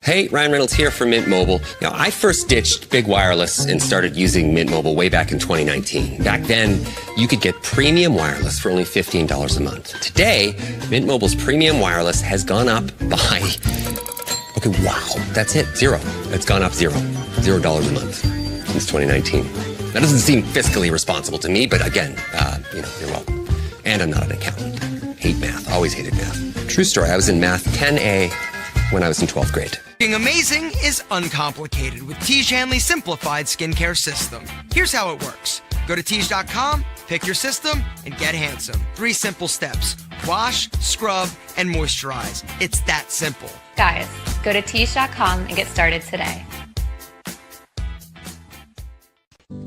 Hey, Ryan Reynolds here for Mint Mobile. I first ditched big wireless and started using Mint Mobile way back in 2019. Back then, you could get premium wireless for only $15 a month. Today, Mint Mobile's premium wireless has gone up by... Okay, wow, that's it, zero. It's gone up $0 a month since 2019. That doesn't seem fiscally responsible to me, but again, you're welcome. And I'm not an accountant. Hate math, always hated math. True story, I was in math 10A when I was in 12th grade. Being amazing is uncomplicated with Tiege Hanley's simplified skincare system. Here's how it works. Go to Tiege.com, pick your system, and get handsome. 3 simple steps. Wash, scrub, and moisturize. It's that simple. Guys, go to Tiege.com and get started today.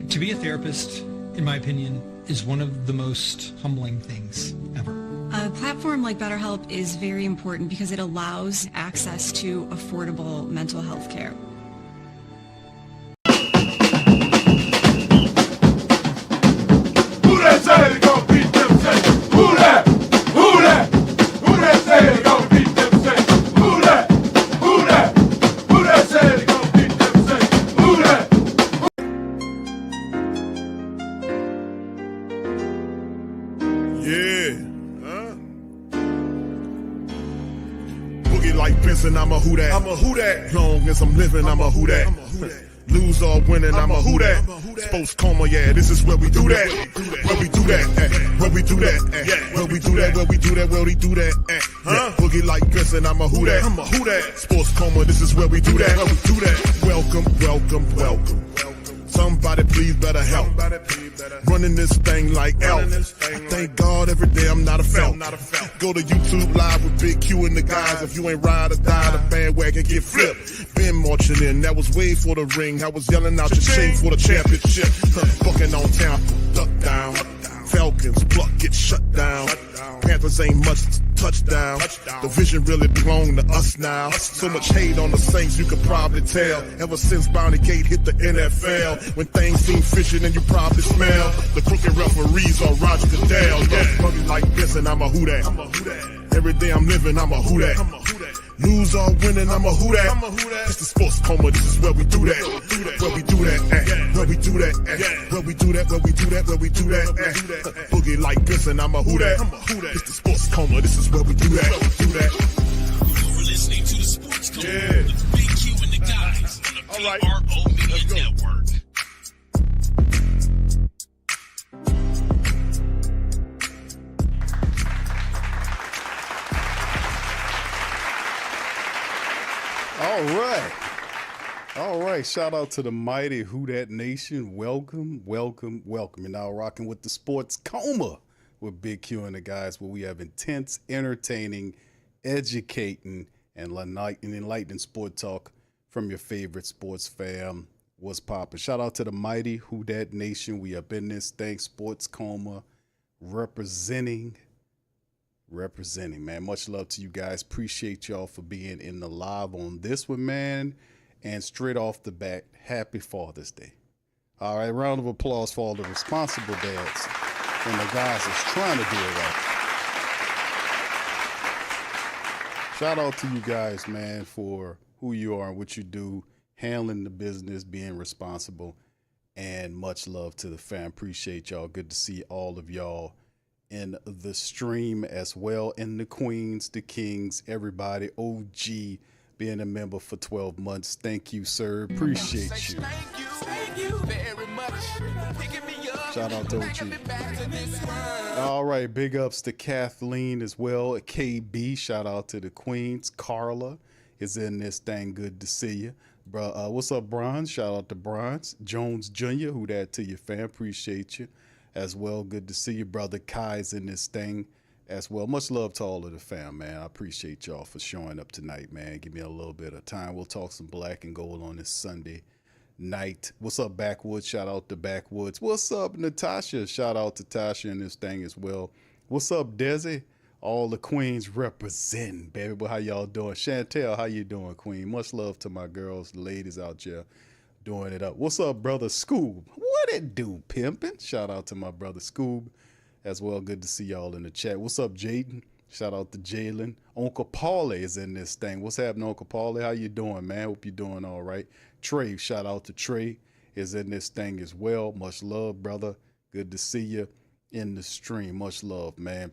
To be a therapist, in my opinion, is one of the most humbling things ever. A platform like BetterHelp is very important because it allows access to affordable mental health care. Who that say they gon' beat them say? Who that? Who that? Who that say they gon' beat them say? Who that? Who that? Who that say they gon' beat them say? Who that? Yeah. Boogie like Vincent, I'm a who that. I'm a who that. Long as I'm living, I'm a who that. Lose or winning, I'm a who that. Sports coma, yeah, this is where we do that. Where we do that, where we do that, where we do that, where we do that, where we do that. Boogie like Vincent, I'm a who that. I'm a who that. Sports coma, this is where we do that. Where we do that. Welcome, welcome, welcome. Somebody please better help. Running this thing like elf. I thank God every day I'm not a felt. Go to YouTube live with Big Q and the guys. If you ain't ride or die, the bandwagon get flipped. Been marching in, that was way for the ring. I was yelling out your shame for the championship. Bucking on town, duck down. Falcons, pluck, get shut down. Panthers ain't much touchdown. The vision really belong to us now. So much hate on the Saints, you could probably tell. Ever since Bounty Gate hit the NFL, when things seem fishy and you probably smell the crooked referees on Roger Goodell. Yeah, Buggy like this and I'm a who that. Every day I'm living, I'm a who that. Lose or winning, I'm a who that. It's the sports coma, this is where we do that. Where we do that, where we do that, where we do that, where we do that, where we do that. Boogie like this and I'm a who that. It's the sports coma, this is where we do that. You're listening to the Sports Coma with Big Q and the guys on the PRO Media Network. All right. Shout out to the mighty Who Dat Nation. Welcome, welcome, welcome. You're now rocking with the Sports Coma with Big Q and the guys, where we have intense, entertaining, educating, and enlightening sport talk from your favorite sports fam. What's poppin'? Shout out to the mighty Who Dat Nation. We up in this thing, Sports Coma, representing, man. Much love to you guys. Appreciate y'all for being in the live on this one, man. And straight off the bat, happy Father's Day. All right, round of applause for all the responsible dads and the guys that's trying to do it right. Shout out to you guys, man, for who you are and what you do, handling the business, being responsible, and much love to the fam. Appreciate y'all. Good to see all of y'all in the stream as well, and the queens, the kings, everybody. OG being a member for 12 months. Thank you, sir. Appreciate you. Thank you very much. Picking me up. Shout out to OG. All right, big ups to Kathleen as well. KB, shout out to the queens. Carla is in this thing. Good to see you. Bro, what's up, Bronze? Shout out to Bronze. Jones Jr., who that to your fam. Appreciate you as well. Good to see you, brother. Kai's in this thing as well. Much love to all of the fam, man. I appreciate y'all for showing up tonight, man. Give me a little bit of time. We'll talk some black and gold on this Sunday night. What's up, Backwoods? Shout out to Backwoods. What's up, Natasha? Shout out to Tasha in this thing as well. What's up, Desi? All the queens representing, baby. But how y'all doing? Chantel, how you doing, queen? Much love to my girls, the ladies out there doing it up. What's up, brother Scoob? What it do, pimpin'? Shout out to my brother Scoob as well. Good to see y'all in the chat. What's up, Jaden? Shout out to Jalen. Uncle Paulie is in this thing. What's happening, Uncle Paulie? How you doing, man? Hope you're doing all right. Trey, shout out to Trey, is in this thing as well. Much love, brother. Good to see you in the stream. Much love, man.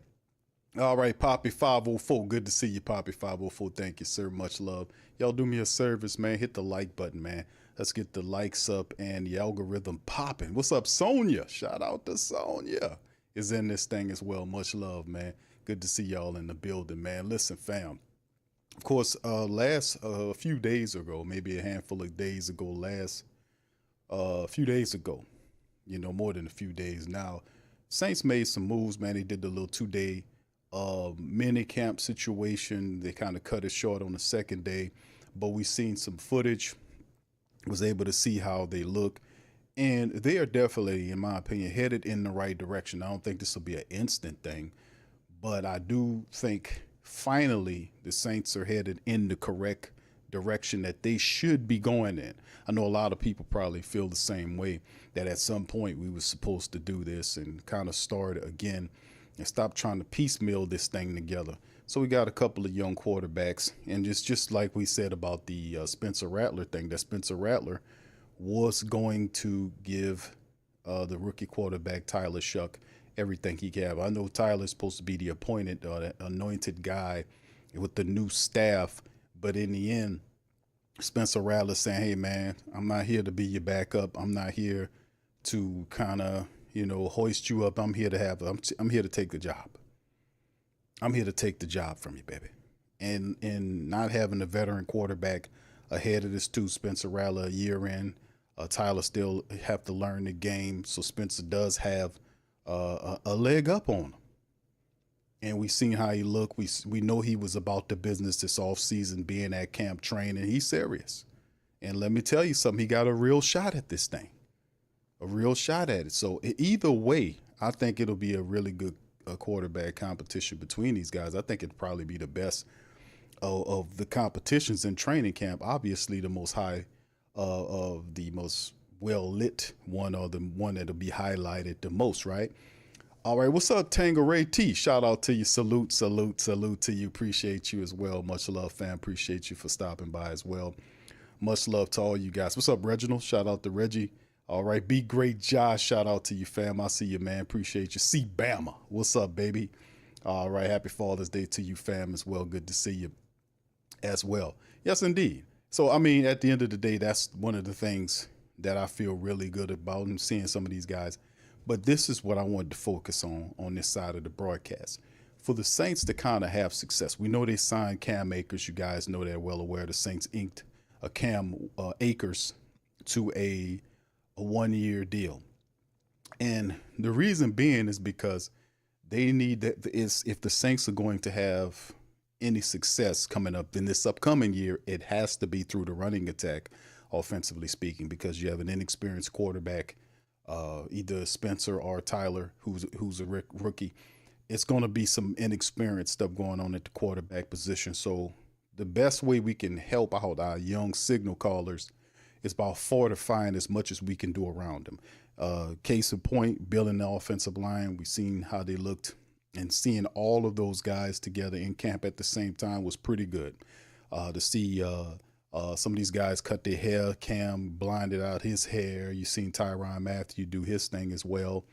All right, Poppy 504. Good to see you, Poppy 504. Thank you, sir. Much love. Y'all do me a service, man. Hit the like button, man. Let's get the likes up and the algorithm popping. What's up, Sonia? Shout out to Sonia. Is in this thing as well. Much love, man. Good to see y'all in the building, man. Listen, fam. Of course, a few days ago, maybe a handful of days ago, a few days ago, more than a few days now, Saints made some moves, man. They did the little 2-day mini camp situation. They kind of cut it short on the second day, but we seen some footage, was able to see how they look. And they are definitely, in my opinion, headed in the right direction. I don't think this will be an instant thing, but I do think finally the Saints are headed in the correct direction that they should be going in. I know a lot of people probably feel the same way, that at some point we were supposed to do this and kind of start again and stop trying to piecemeal this thing together. So we got a couple of young quarterbacks, and just like we said about the Spencer Rattler thing, that Spencer Rattler was going to give the rookie quarterback Tyler Shuck everything he can have. I know Tyler's supposed to be the appointed, the anointed guy with the new staff, but in the end, Spencer Rattler saying, "Hey man, I'm not here to be your backup. I'm not here to kind of hoist you up. I'm here to I'm here to take the job. I'm here to take the job from you, baby." And not having a veteran quarterback ahead of this too, Spencer Rattler a year in. Tyler still have to learn the game, so Spencer does have a leg up on him. And we seen how he looked. We know he was about the business this offseason, being at camp training. He's serious. And let me tell you something, he got a real shot at this thing. A real shot at it. So either way, I think it'll be a really good quarterback competition between these guys. I think it'd probably be the best of the competitions in training camp. Obviously the most high of the most well-lit one, or the one that'll be highlighted the most, right? All right, what's up, Tangeray T? Shout out to you. Salute to you. Appreciate you as well. Much love, fam. Appreciate you for stopping by as well. Much love to all you guys. What's up, Reginald? Shout out to Reggie. All right, be great, Josh. Shout out to you, fam. I see you, man. Appreciate you. See Bama. What's up, baby? All right, happy Father's Day to you, fam, as well. Good to see you as well. Yes, indeed. So, I mean, at the end of the day, that's one of the things that I feel really good about, and seeing some of these guys. But this is what I wanted to focus on this side of the broadcast. For the Saints to kind of have success, we know they signed Cam Akers. You guys know they're well aware. The Saints inked a Cam Akers to a 1-year deal. And the reason being is because they need that. Is if the Saints are going to have any success coming up in this upcoming year, it has to be through the running attack, offensively speaking, because you have an inexperienced quarterback, either Spencer or Tyler, who's a rookie. It's going to be some inexperienced stuff going on at the quarterback position. So the best way we can help out our young signal callers is by fortifying as much as we can do around them. Case in point, building the offensive line. We've seen how they looked, and seeing all of those guys together in camp at the same time was pretty good. To see some of these guys cut their hair, Cam blinded out his hair. You've seen Tyrann Mathieu do his thing as well.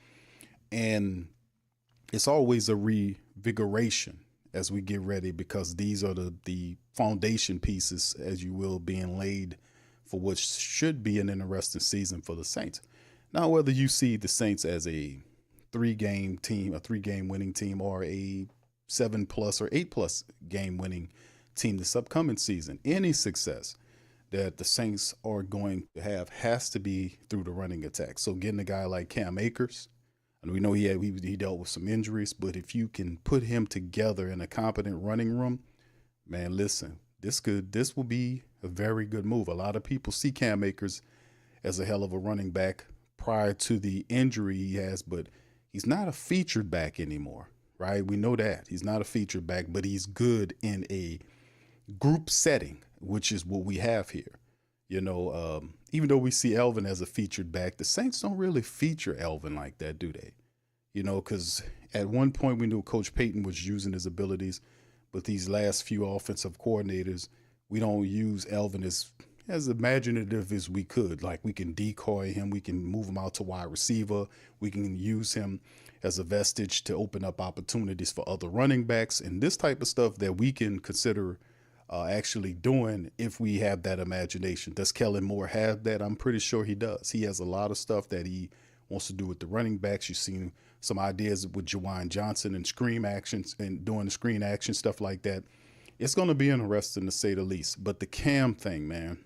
And it's always a revigoration as we get ready, because these are the foundation pieces, as you will, being laid for what should be an interesting season for the Saints. Now, whether you see the Saints as a 3-game team, a 3-game winning team, or a 7+ or 8+ game winning team this upcoming season, any success that the Saints are going to have has to be through the running attack. So getting a guy like Cam Akers, and we know he dealt with some injuries, but if you can put him together in a competent running room, man, listen, this will be a very good move. A lot of people see Cam Akers as a hell of a running back prior to the injury he has, but he's not a featured back anymore, right? We know that. He's not a featured back, but he's good in a group setting, which is what we have here. Even though we see Elvin as a featured back, the Saints don't really feature Elvin like that, do they? Because At one point, we knew Coach Payton was using his abilities, but these last few offensive coordinators, we don't use Elvin as imaginative as we could. Like, we can decoy him, we can move him out to wide receiver, we can use him as a vestige to open up opportunities for other running backs, and this type of stuff that we can consider actually doing if we have that imagination. Does Kellen Moore have that? I'm pretty sure he does. He has a lot of stuff that he wants to do with the running backs. You've seen some ideas with Jawan Johnson and screen actions and doing the screen action, stuff like that. It's going to be interesting to say the least. But the Cam thing, man,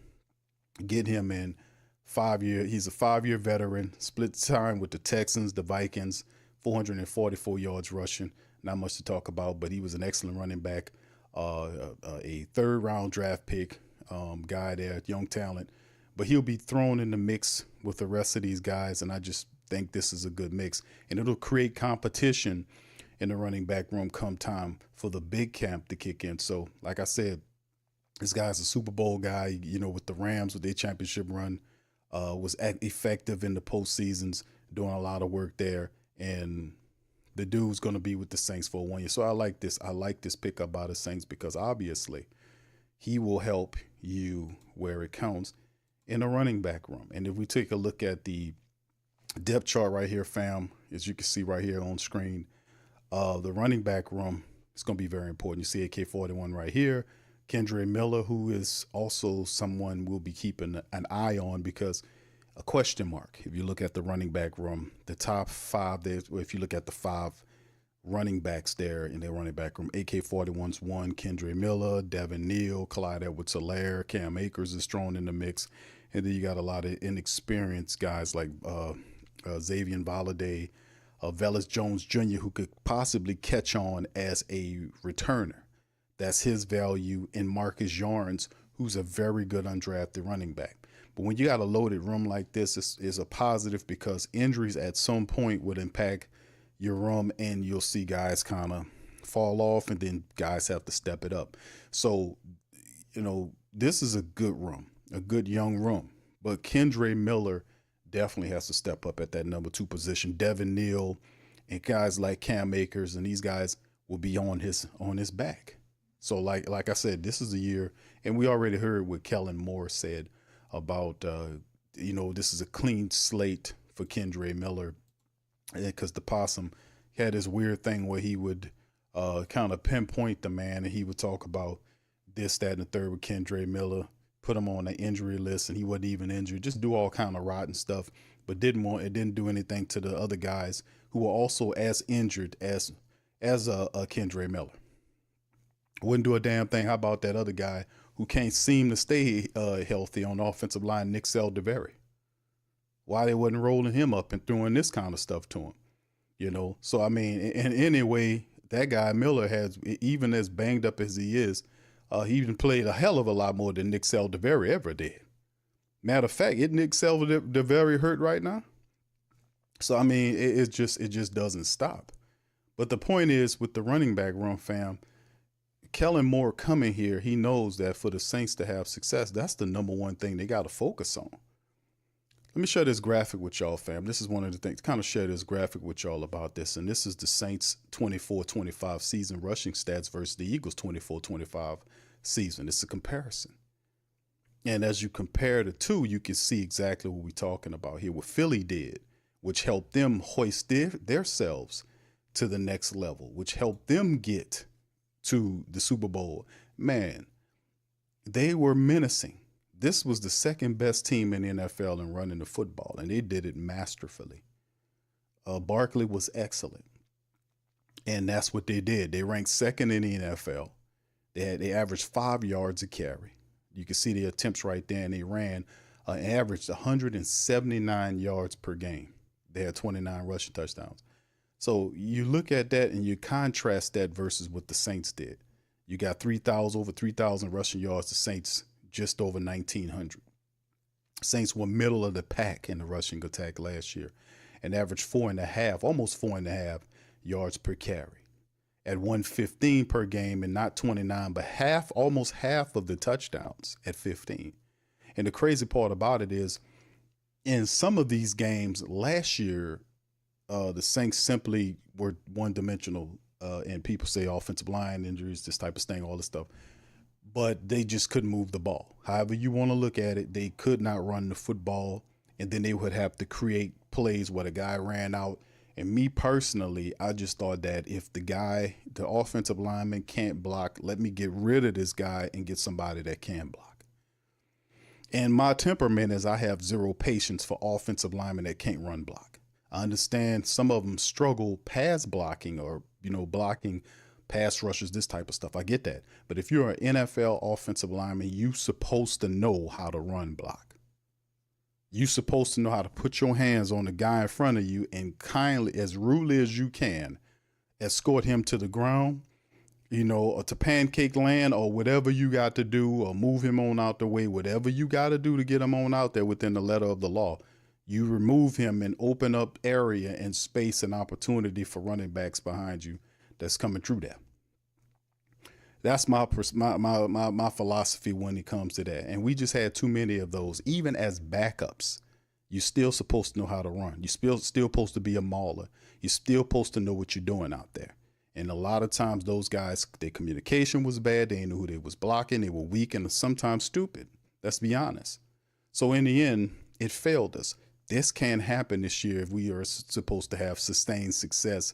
get him in 5 year. He's a 5-year veteran, split time with the Texans, the Vikings, 444 yards rushing. Not much to talk about, but he was an excellent running back, a 3rd round draft pick guy there, young talent. But he'll be thrown in the mix with the rest of these guys, and I just think this is a good mix. And it'll create competition in the running back room come time for the big camp to kick in. So, like I said, this guy's a Super Bowl guy, you know, with the Rams, with their championship run, was effective in the postseasons, doing a lot of work there. And the dude's going to be with the Saints for 1 year. So I like this. I like this pickup by the Saints because obviously he will help you where it counts in the running back room. And if we take a look at the depth chart right here, fam, as you can see right here on screen, the running back room is going to be very important. You see AK-41 right here. Kendre Miller, who is also someone we'll be keeping an eye on because a question mark. If you look at the running back room, the top 5 there, if you look at the 5 running backs there in their running back room, AK-41's 1, Kendre Miller, Devin Neal, Clyde Edwards-Helaire, Cam Akers is thrown in the mix. And then you got a lot of inexperienced guys like Xavier Valladay, Velus Jones Jr., who could possibly catch on as a returner. That's his value in Marcus Yarns, who's a very good undrafted running back. But when you got a loaded room like this, it's a positive because injuries at some point would impact your room and you'll see guys kind of fall off and then guys have to step it up. So, you know, this is a good room, a good young room. But Kendre Miller definitely has to step up at that number 2 position. Devin Neal and guys like Cam Akers and these guys will be on his back. So like I said, this is a year, and we already heard what Kellen Moore said about, you know, this is a clean slate for Kendre Miller because the Possum had this weird thing where he would kind of pinpoint the man and he would talk about this, that, and the third with Kendre Miller, put him on the injury list and he wasn't even injured, just do all kind of rotten stuff, but didn't do anything to the other guys who were also as injured as Kendre Miller. Wouldn't do a damn thing. How about that other guy who can't seem to stay healthy on the offensive line, Nick Saldiveri? Why they wasn't rolling him up and throwing this kind of stuff to him, you know? So, I mean, and anyway, that guy Miller has, even as banged up as he is, he even played a hell of a lot more than Nick Saldiveri ever did. Matter of fact, isn't Nick Saldiveri hurt right now? So, I mean, it just doesn't stop. But the point is, with the running back room, fam, Kellen Moore coming here, he knows that for the Saints to have success, that's the number one thing they got to focus on. Let me share this graphic with y'all, fam. This is one of the things, kind of share this graphic with y'all about this. And this is the Saints 24-25 season rushing stats versus the Eagles 24-25 season. It's a comparison. And as you compare the two, you can see exactly what we're talking about here, what Philly did, which helped them hoist themselves to the next level, which helped them get to the Super Bowl. Man, they were menacing. This was the second best team in the NFL in running the football, and they did it masterfully. Barkley was excellent, and that's what they did. They ranked second in the NFL. They averaged 5 yards a carry. You can see the attempts right there, and they ran averaged 179 yards per game. They had 29 rushing touchdowns. So you look at that and you contrast that versus what the Saints did. You got over 3,000 rushing yards. The Saints just over 1,900. Saints were middle of the pack in the rushing attack last year and averaged 4.5, almost 4.5 yards per carry at 115 per game, and not 29, but almost half of the touchdowns at 15. And the crazy part about it is, in some of these games last year, the Saints simply were one dimensional, and people say offensive line injuries, this type of thing, all this stuff. But they just couldn't move the ball. However you want to look at it, they could not run the football, and then they would have to create plays where the guy ran out. And me personally, I just thought that if the offensive lineman can't block, let me get rid of this guy and get somebody that can block. And my temperament is I have zero patience for offensive linemen that can't run block. I understand some of them struggle pass blocking or, blocking pass rushers, this type of stuff. I get that. But if you're an NFL offensive lineman, you're supposed to know how to run block. You're supposed to know how to put your hands on the guy in front of you and kindly, as rudely as you can, escort him to the ground, or to pancake land or whatever you got to do, or move him on out the way, whatever you got to do to get him on out there within the letter of the law. You remove him and open up area and space and opportunity for running backs behind you that's coming through there. That's my philosophy when it comes to that. And we just had too many of those. Even as backups, you're still supposed to know how to run. You're still supposed to be a mauler. You're still supposed to know what you're doing out there. And a lot of times those guys, their communication was bad. They didn't know who they was blocking. They were weak and sometimes stupid. Let's be honest. So in the end, it failed us. This can't happen this year if we are supposed to have sustained success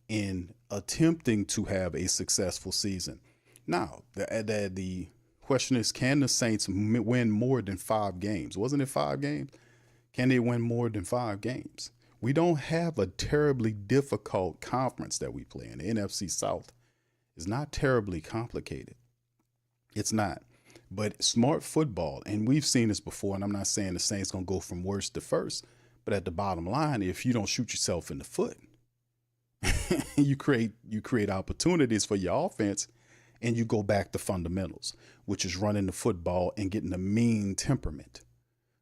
in attempting to have a successful season. Now, the question is, can the Saints win more than 5 games? Wasn't it 5 games? Can they win more than 5 games? We don't have a terribly difficult conference that we play in. The NFC South is not terribly complicated. It's not. But smart football, and we've seen this before, and I'm not saying the Saints going to go from worst to first, but at the bottom line, if you don't shoot yourself in the foot, you create opportunities for your offense, and you go back to fundamentals, which is running the football and getting a mean temperament.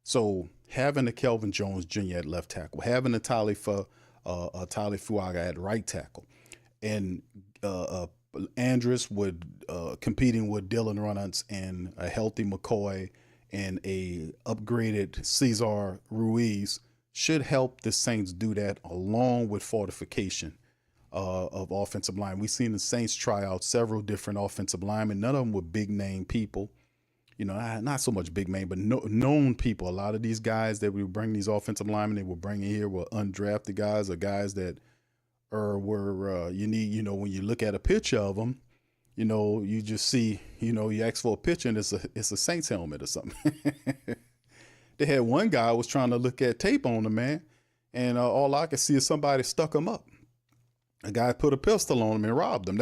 So having a Kelvin Jones Jr. at left tackle, having a Tali Fuaga at right tackle, and Andrus competing with Dylan Runnels and a healthy McCoy and a upgraded Cesar Ruiz should help the Saints do that, along with fortification of offensive line. We've seen the Saints try out several different offensive linemen. None of them were big name people, not so much big name, but known people. A lot of these guys that we bring, these offensive linemen they were bringing here, were undrafted guys or guys that were you need, when you look at a picture of them, you just see, you ask for a picture and it's a Saints helmet or something. They had one guy was trying to look at tape on him, man, and all I could see is somebody stuck him up. A guy put a pistol on him and robbed him.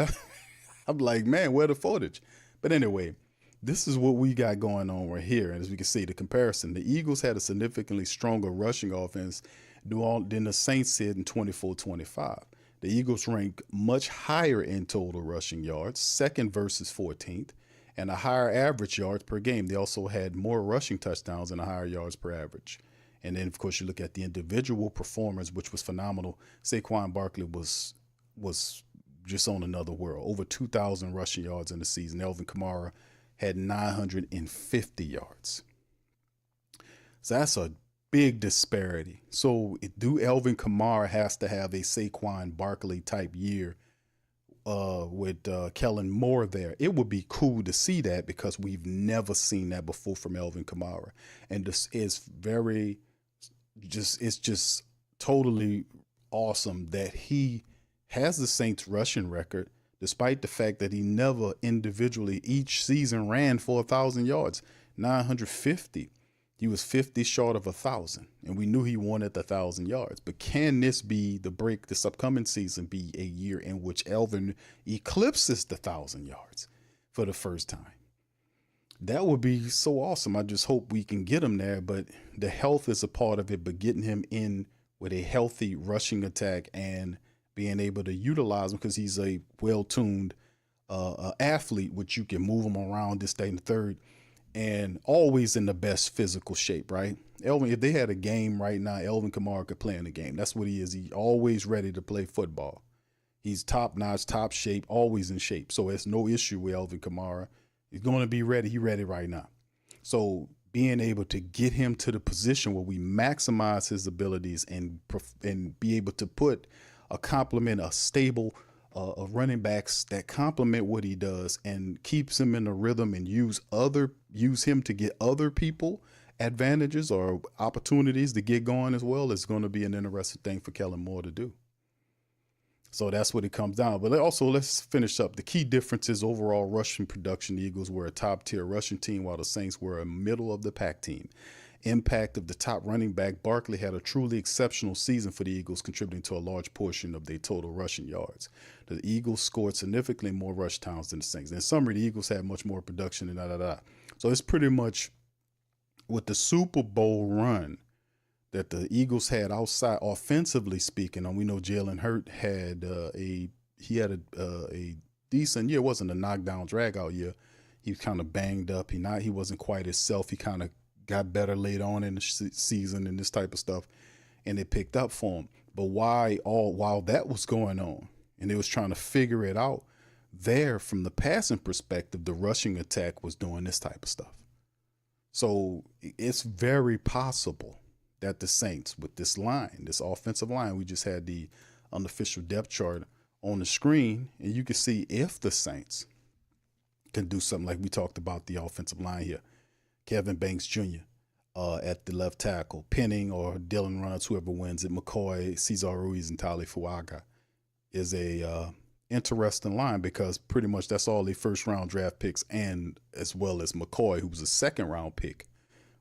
I'm like, man, where the footage? But anyway, this is what we got going on right here. And as we can see, the comparison, the Eagles had a significantly stronger rushing offense than the Saints did in 24-25. The Eagles rank much higher in total rushing yards, second versus 14th, and a higher average yards per game. They also had more rushing touchdowns and a higher yards per average. And then, of course, you look at the individual performance, which was phenomenal. Saquon Barkley was just on another world. Over 2,000 rushing yards in the season. Alvin Kamara had 950 yards. So that's a big disparity. So Alvin Kamara has to have a Saquon Barkley type year with Kellen Moore there. It would be cool to see that because we've never seen that before from Alvin Kamara. And this is it's just totally awesome that he has the Saints rushing record, despite the fact that he never individually each season ran for 1,000 yards, 950. He was 50 short of 1,000, and we knew he wanted the 1,000 yards. But can this upcoming season be a year in which Alvin eclipses the 1,000 yards for the first time? That would be so awesome. I just hope we can get him there, but the health is a part of it, but getting him in with a healthy rushing attack and being able to utilize him, because he's a well-tuned athlete, which you can move him around this, that, and the third, and always in the best physical shape, right? If they had a game right now, Alvin Kamara could play in the game. That's what he is. He's always ready to play football. He's top-notch, top shape, always in shape. So it's no issue with Alvin Kamara. He's going to be ready. He's ready right now. So being able to get him to the position where we maximize his abilities and be able to put a stable of running backs that complement what he does and keeps him in a rhythm and use him to get other people advantages or opportunities to get going as well, is going to be an interesting thing for Kellen Moore to do. So that's what it comes down. But also, let's finish up. The key difference is overall rushing production. The Eagles were a top-tier rushing team, while the Saints were a middle-of-the-pack team. Impact of the top running back, Barkley had a truly exceptional season for the Eagles, contributing to a large portion of their total rushing yards. The Eagles scored significantly more rush towns than the Saints. In summary, the Eagles had much more production and So it's pretty much with the Super Bowl run that the Eagles had outside, offensively speaking, and we know Jalen Hurts had a decent year. It wasn't a knockdown, drag-out year. He was kind of banged up. He wasn't quite himself. He kind of got better late on in the season and this type of stuff, and it picked up for him. But while that was going on, and they was trying to figure it out, there from the passing perspective, the rushing attack was doing this type of stuff. So it's very possible that the Saints, with this line, this offensive line, we just had the unofficial depth chart on the screen, and you can see if the Saints can do something like we talked about the offensive line here. Kevin Banks Jr. At the left tackle, Penning or Dylan Reynolds, whoever wins it, McCoy, Cesar Ruiz, and Tali Fuaga is a interesting line, because pretty much that's all the first-round draft picks, and as well as McCoy, who was a second-round pick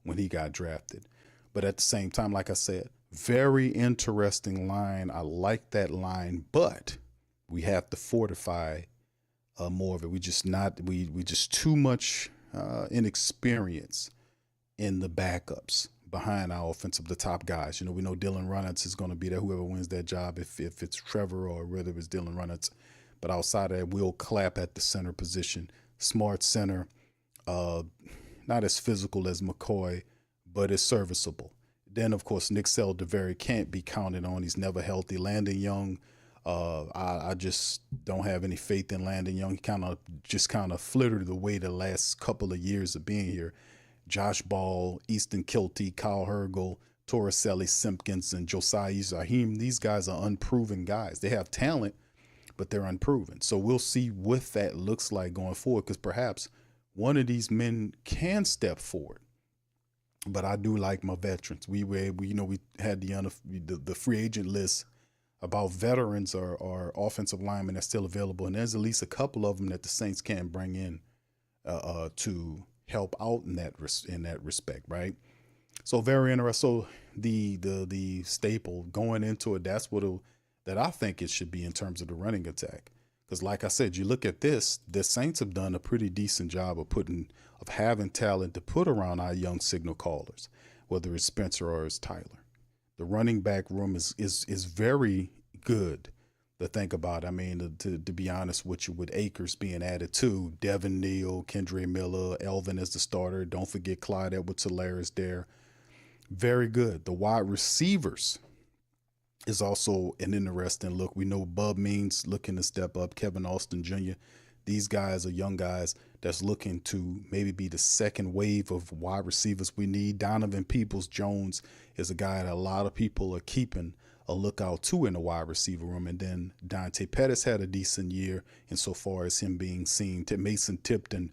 when he got drafted. But at the same time, like I said, very interesting line. I like that line, but we have to fortify more of it. We just too much inexperience in the backups behind our the top guys. We know Dylan Reynolds is going to be there, whoever wins that job, if it's Trevor or whether it's Dylan Reynolds. But outside of that, Will Clapp at the center position, smart center, not as physical as McCoy, but is serviceable. Then, of course, Nick Saldiveri can't be counted on. He's never healthy. Landon Young, I just don't have any faith in Landon Young. He kind of flittered away the last couple of years of being here. Josh Ball, Easton Kilty, Kyle Hergel, Torricelli, Simpkins, and Josiah Zahim, these guys are unproven guys. They have talent, but they're unproven. So we'll see what that looks like going forward, because perhaps one of these men can step forward. But I do like my veterans. We had the free agent list about veterans or offensive linemen that's still available, and there's at least a couple of them that the Saints can bring in to help out in that respect, right? So very interesting. So the staple going into it, that's that I think it should be in terms of the running attack. Because like I said, you look at this, the Saints have done a pretty decent job of having talent to put around our young signal callers, whether it's Spencer or it's Tyler. The running back room is very good to think about. I mean, to be honest with you, with Akers being added to, Devin Neal, Kendre Miller, Elvin as the starter. Don't forget Clyde Edwards-Helaire is there. Very good. The wide receivers is also an interesting look. We know Bub Means looking to step up, Kevin Austin Jr. These guys are young guys that's looking to maybe be the second wave of wide receivers we need. Donovan Peoples-Jones is a guy that a lot of people are keeping a lookout to in the wide receiver room. And then Dante Pettis had a decent year insofar as him being seen. Mason Tipton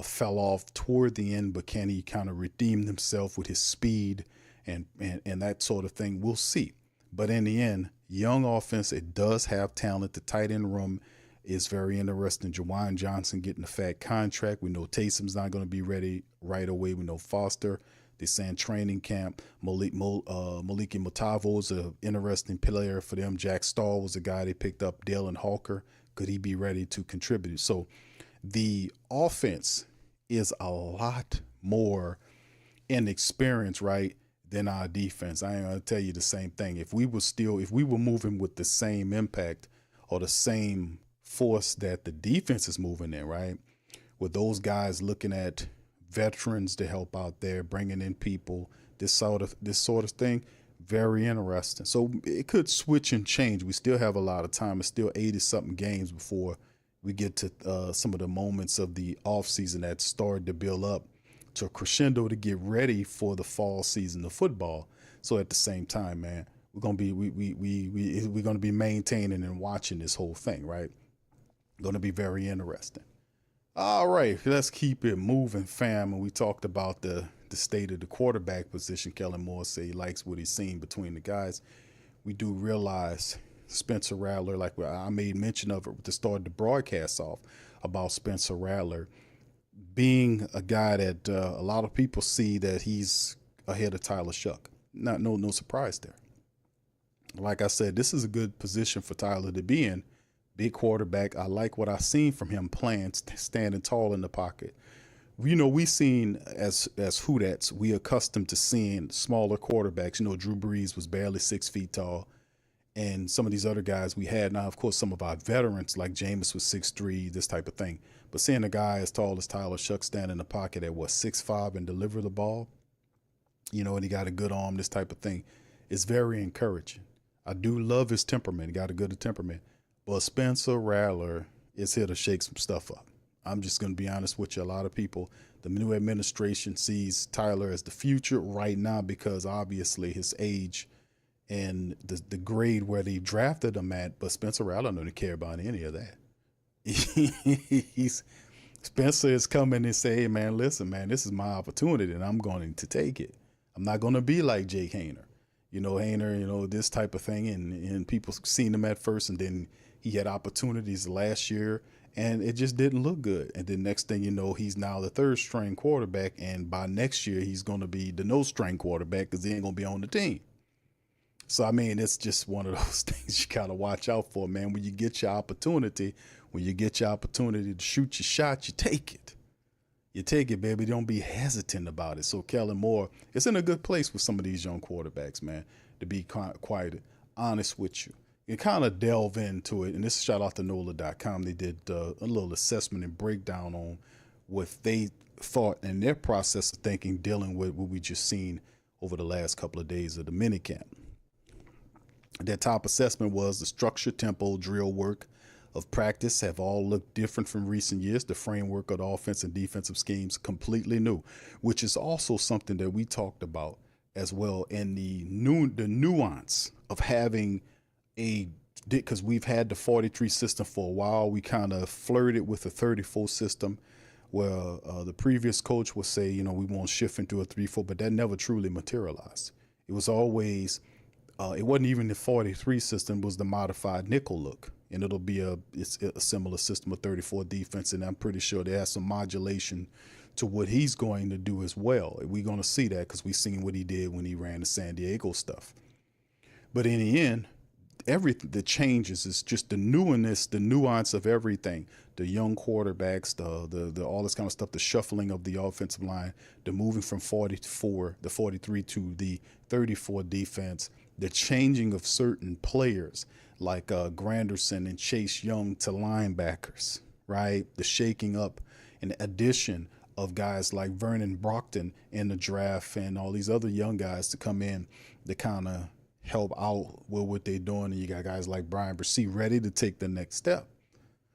fell off toward the end, but can he kind of redeem himself with his speed and that sort of thing? We'll see. But in the end, young offense, it does have talent. The tight end room is very interesting. Jawan Johnson getting a fat contract. We know Taysom's not going to be ready right away. We know Foster, they're saying training camp. Maliki Mutavo is an interesting player for them. Jack Stahl was a guy they picked up. Dalen Hawker, could he be ready to contribute? So the offense is a lot more inexperienced, right, than our defense. I ain't gonna tell you the same thing. If we were moving with the same impact or the same force that the defense is moving in, right, with those guys looking at veterans to help out there, bringing in people, this sort of thing, very interesting. So it could switch and change. We still have a lot of time. It's still 80-something games before we get to some of the moments of the offseason that started to build up to crescendo to get ready for the fall season of football. So at the same time, man, we're gonna be we're gonna be maintaining and watching this whole thing, right? Gonna be very interesting. All right, let's keep it moving, fam. And we talked about the state of the quarterback position. Kellen Moore said he likes what he's seen between the guys. We do realize Spencer Rattler, like I made mention of it to start the broadcast off about Spencer Rattler being a guy that a lot of people see that he's ahead of Tyler Shuck. No surprise there. Like I said, this is a good position for Tyler to be in. Big quarterback. I like what I've seen from him playing, standing tall in the pocket. We seen as Who Dats, we accustomed to seeing smaller quarterbacks. Drew Brees was barely 6 feet tall. And some of these other guys we had. Now, of course, some of our veterans like Jameis was 6'3", this type of thing. But seeing a guy as tall as Tyler Shuck stand in the pocket at 6'5" and deliver the ball, and he got a good arm, this type of thing, is very encouraging. I do love his temperament. He got a good temperament. But Spencer Rattler is here to shake some stuff up. I'm just going to be honest with you. A lot of people, the new administration sees Tyler as the future right now because obviously his age and the grade where they drafted him at. But Spencer Rattler don't care about any of that. Spencer is coming and say, hey, man, listen, man, this is my opportunity and I'm going to take it. I'm not going to be like Jake Hayner. Hayner, this type of thing. And people seen him at first, and then he had opportunities last year, and it just didn't look good. And then next thing you know, he's now the third string quarterback, and by next year, he's going to be the no string quarterback because he ain't going to be on the team. So, I mean, it's just one of those things you got to watch out for, man. When you get your opportunity, to shoot your shot, you take it. You take it, baby. Don't be hesitant about it. So Kellen Moore is in a good place with some of these young quarterbacks, man, to be quite honest with you. You kind of delve into it, and this is shout out to NOLA.com. They did a little assessment and breakdown on what they thought in their process of thinking, dealing with what we just seen over the last couple of days of the minicamp. Their top assessment was the structure, tempo, drill work of practice have all looked different from recent years. The framework of the offense and defensive schemes completely new, which is also something that we talked about as well. And the nuance of having because we've had the 43 system for a while. We kind of flirted with the 34 system where the previous coach would say, we want to shift into a 3-4, but that never truly materialized. It was always, it wasn't even the 43 system, it was the modified nickel look. And it'll be it's a similar system of 34 defense, and I'm pretty sure there has some modulation to what he's going to do as well. We're going to see that because we've seen what he did when he ran the San Diego stuff. But in the end, everything that changes is just the newness, the nuance of everything. The young quarterbacks, the all this kind of stuff, the shuffling of the offensive line, the moving from 43 to the 34 defense, the changing of certain players like Granderson and Chase Young to linebackers, right? The shaking up and addition of guys like Vernon Brockton in the draft and all these other young guys to come in to kind of help out with what they're doing. And you got guys like Brian Bresee ready to take the next step.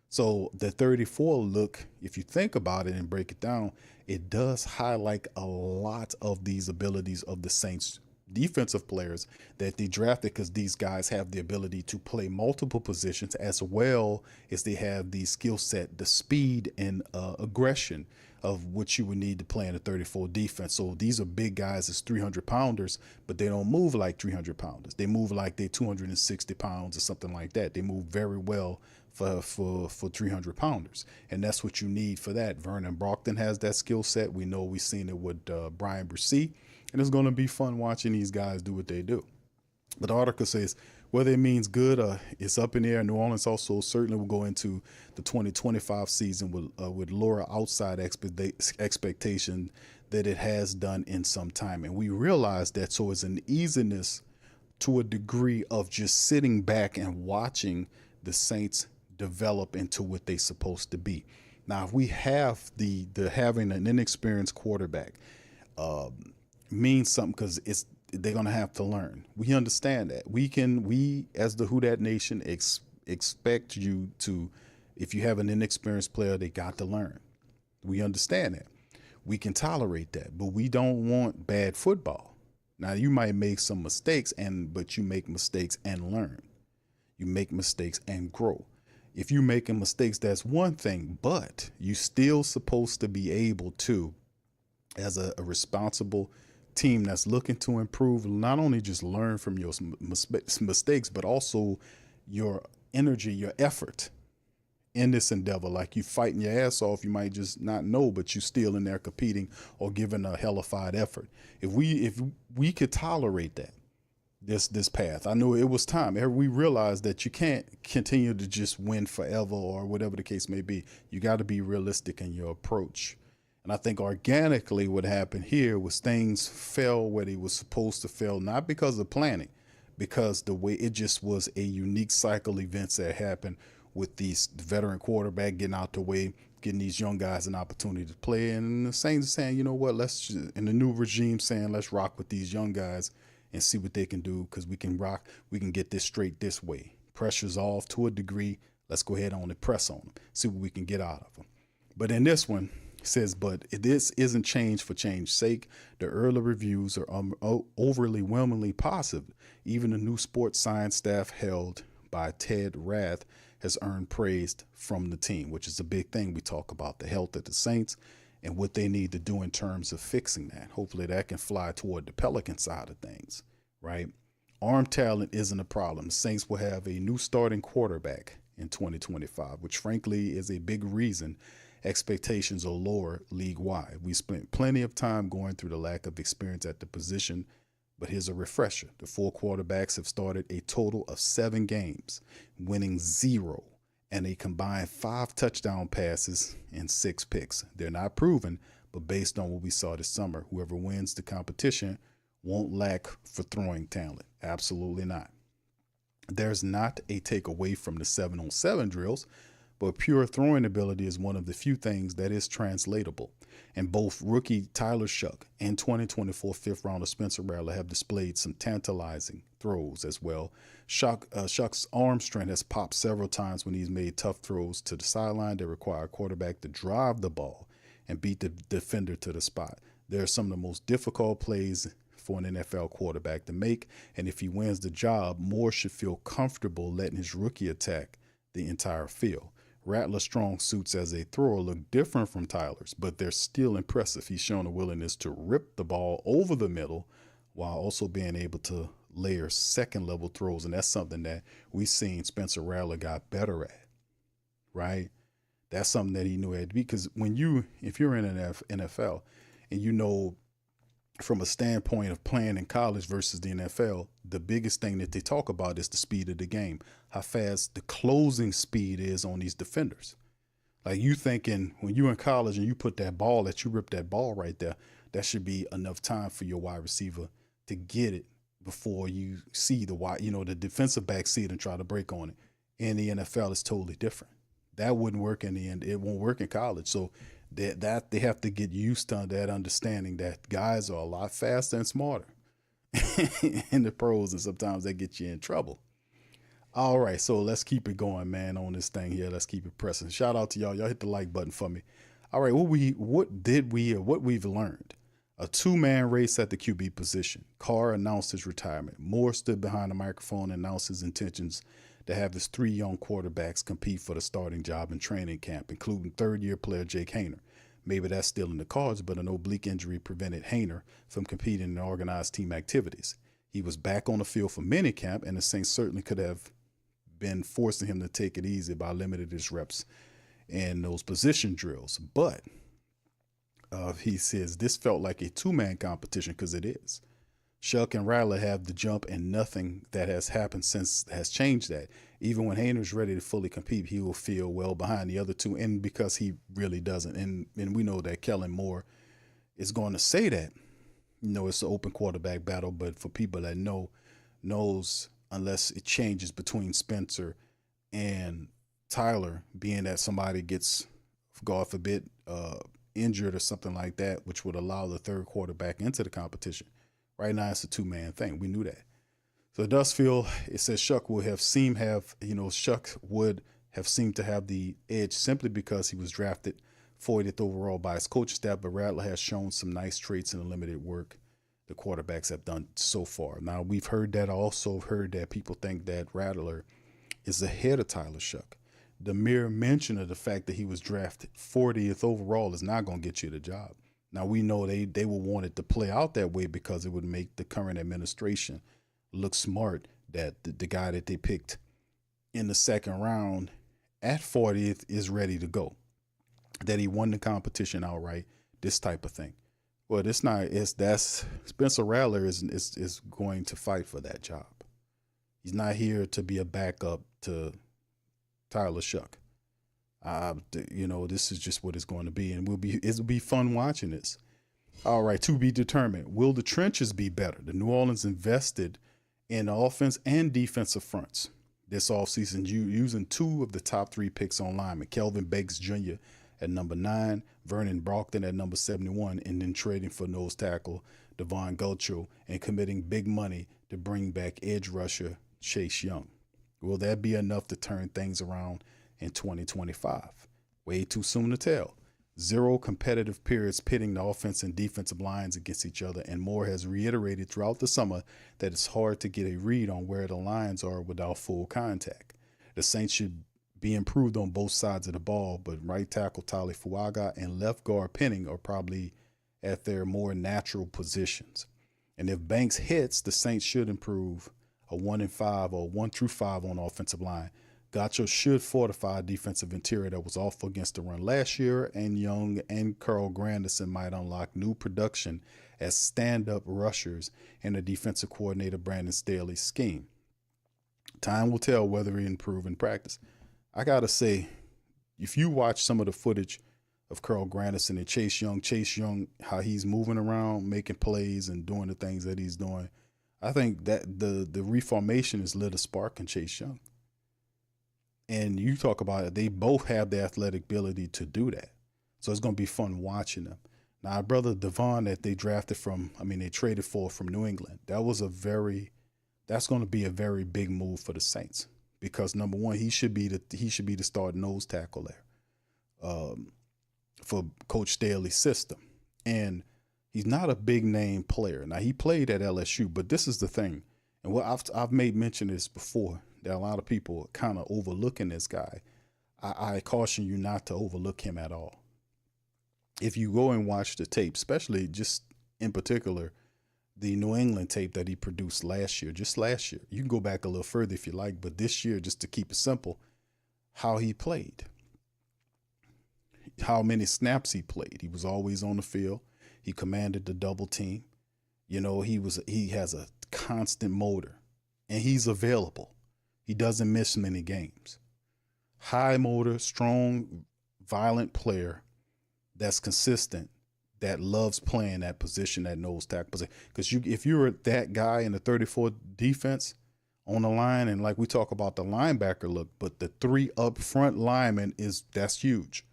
So the 34 look, if you think about it and break it down, it does highlight a lot of these abilities of the Saints defensive players that they drafted, because these guys have the ability to play multiple positions as well as they have the skill set, the speed and aggression of what you would need to play in a 34 defense. So these are big guys as 300 pounders, but they don't move like 300 pounders. They move like they're 260 pounds or something like that. They move very well for 300 pounders. And that's what you need for that. Vernon Brockton has that skill set. We know we've seen it with Brian Bresee. And it's going to be fun watching these guys do what they do. But the article says whether it means good it's up in the air. New Orleans also certainly will go into the 2025 season with lower outside expectation that it has done in some time. And we realize that, so it's an easiness to a degree of just sitting back and watching the Saints develop into what they're supposed to be. Now, if we have the having an inexperienced quarterback, means something, because they're gonna have to learn. We understand that. We as the Who Dat Nation expect you to, if you have an inexperienced player, they got to learn. We understand that. We can tolerate that, but we don't want bad football. Now you might make some mistakes, but you make mistakes and learn. You make mistakes and grow. If you're making mistakes, that's one thing, but you still supposed to be able to, as a responsible team that's looking to improve, not only just learn from your mistakes, but also your energy, your effort in this endeavor. Like you fighting your ass off, you might just not know, but you still in there competing or giving a hellified effort. If we could tolerate that, this path, I knew it was time. We realized that you can't continue to just win forever or whatever the case may be. You got to be realistic in your approach. And I think organically what happened here was things fell where they were supposed to fail, not because of planning, because the way it just was a unique cycle of events that happened with the veteran quarterback getting out the way, getting these young guys an opportunity to play. And the Saints are saying, you know what, in the new regime saying, let's rock with these young guys and see what they can do, because we can get this straight this way. Pressure's off to a degree. Let's go ahead on and press on them, see what we can get out of them. But in this one, it says, but this isn't change for change's sake. The early reviews are overwhelmingly positive. Even the new sports science staff held by Ted Rath has earned praise from the team, which is a big thing. We talk about the health of the Saints and what they need to do in terms of fixing that. Hopefully that can fly toward the Pelican side of things, right? Arm talent isn't a problem. The Saints will have a new starting quarterback in 2025, which frankly is a big reason expectations are lower league-wide. We spent plenty of time going through the lack of experience at the position, but here's a refresher. The 4 quarterbacks have started a total of 7 games, winning 0, and a combined 5 touchdown passes and 6 picks. They're not proven, but based on what we saw this summer, whoever wins the competition won't lack for throwing talent. Absolutely not. There's not a takeaway from the 7-on-7 drills, but pure throwing ability is one of the few things that is translatable. And both rookie Tyler Shuck and 2024 fifth rounder Spencer Rattler have displayed some tantalizing throws as well. Shuck's arm strength has popped several times when he's made tough throws to the sideline that require a quarterback to drive the ball and beat the defender to the spot. They're some of the most difficult plays for an NFL quarterback to make, and if he wins the job, Moore should feel comfortable letting his rookie attack the entire field. Rattler's strong suits as a thrower look different from Tyler's, but they're still impressive. He's shown a willingness to rip the ball over the middle while also being able to layer second-level throws, and that's something that we've seen Spencer Rattler got better at, right? That's something that he knew had to be, because if you're in an NFL and you know from a standpoint of playing in college versus the NFL, the biggest thing that they talk about is the speed of the game, how fast the closing speed is on these defenders. Like you thinking when you're in college and you put that ball, that you rip that ball right there, that should be enough time for your wide receiver to get it before you see the defensive back see it and try to break on it. In the NFL, it's totally different. That wouldn't work in the end. It won't work in college. So that they have to get used to that understanding that guys are a lot faster and smarter in the pros, and sometimes that gets you in trouble. All right, so let's keep it going, man, on this thing here. Let's keep it pressing. Shout out to y'all. Y'all hit the like button for me. All right, what we've learned. A 2-man race at the QB position. Carr announced his retirement. Moore stood behind the microphone and announced his intentions to have his 3 young quarterbacks compete for the starting job in training camp, including third-year player Jake Haener. Maybe that's still in the cards, but an oblique injury prevented Haener from competing in organized team activities. He was back on the field for minicamp, and the Saints certainly could have been forcing him to take it easy by limiting his reps in those position drills. But he says this felt like a 2-man competition, because it is. Shuck and Rattler have the jump, and nothing that has happened since has changed that. Even when Haener's ready to fully compete, he will feel well behind the other 2, and because he really doesn't. And we know that Kellen Moore is going to say that. It's an open quarterback battle, but for people that knows unless it changes between Spencer and Tyler, being that somebody gets, God forbid, injured or something like that, which would allow the third quarterback into the competition. Right now, it's a 2-man thing. We knew that. So it does feel, it says Shuck would have seemed to have the edge simply because he was drafted 40th overall by his coaching staff, but Rattler has shown some nice traits in the limited work the quarterbacks have done so far. Now, we've heard that. I also heard that people think that Rattler is ahead of Tyler Shuck. The mere mention of the fact that he was drafted 40th overall is not going to get you the job. Now, we know they will want it to play out that way because it would make the current administration look smart that the guy that they picked in the second round at 40th is ready to go, that he won the competition outright, this type of thing. Well, it's not. That's Spencer Rattler is going to fight for that job. He's not here to be a backup to Tyler Shuck. This is just what it's going to be, and it'll be fun watching this. All right, to be determined. Will the trenches be better? The New Orleans invested in offense and defensive fronts this offseason, using 2 of the top 3 picks on linemen, Kelvin Banks Jr. at number 9, Vernon Brockton at number 71, and then trading for nose tackle Devon Gulcho and committing big money to bring back edge rusher Chase Young. Will that be enough to turn things around in 2025? Way too soon to tell. 0 competitive periods pitting the offense and defensive lines against each other, and Moore has reiterated throughout the summer that it's hard to get a read on where the lines are without full contact. The Saints should be improved on both sides of the ball, but right tackle Tali Fuaga and left guard Penning are probably at their more natural positions. And if Banks hits, the Saints should improve a 1-5 or 1-5 on offensive line. Gotcha should fortify a defensive interior that was awful against the run last year, and Young and Carl Grandison might unlock new production as stand-up rushers in the defensive coordinator Brandon Staley's scheme. Time will tell whether he improve in practice. I got to say, if you watch some of the footage of Carl Grandison and Chase Young, how he's moving around, making plays and doing the things that he's doing, I think that the reformation has lit a spark in Chase Young. And you talk about it, they both have the athletic ability to do that. So it's going to be fun watching them. Now, our brother Devon that they traded for from New England, that's going to be a very big move for the Saints, because number one, he should be the starting nose tackle there for Coach Staley's system. And he's not a big name player. Now, he played at LSU, but this is the thing. And what I've made mention of this before, that a lot of people are kind of overlooking this guy. I caution you not to overlook him at all. If you go and watch the tape, especially just in particular, the New England tape that he produced last year, you can go back a little further if you like, but this year, just to keep it simple, how he played, how many snaps he played. He was always on the field. He commanded the double team. He has a constant motor, and he's available. He doesn't miss many games. High motor, strong, violent player that's consistent, that loves playing that position, that nose tackle position. Because if you're that guy in the 34 defense on the line, and like we talk about the linebacker look, but the 3 up front linemen, that's huge.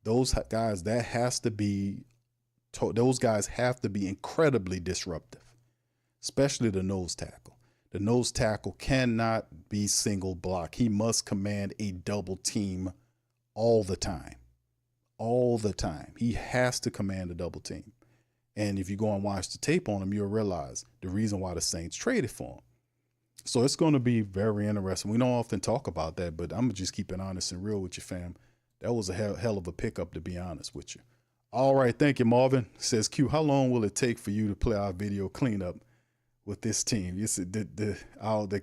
Those guys have to be incredibly disruptive, especially the nose tackle. The nose tackle cannot be single block. He must command a double team all the time. All the time. He has to command a double team. And if you go and watch the tape on him, you'll realize the reason why the Saints traded for him. So it's going to be very interesting. We don't often talk about that, but I'm going to just keep it honest and real with you, fam. That was a hell of a pickup, to be honest with you. All right. Thank you, Marvin. Says Q, how long will it take for you to play our video cleanup with this team? You said the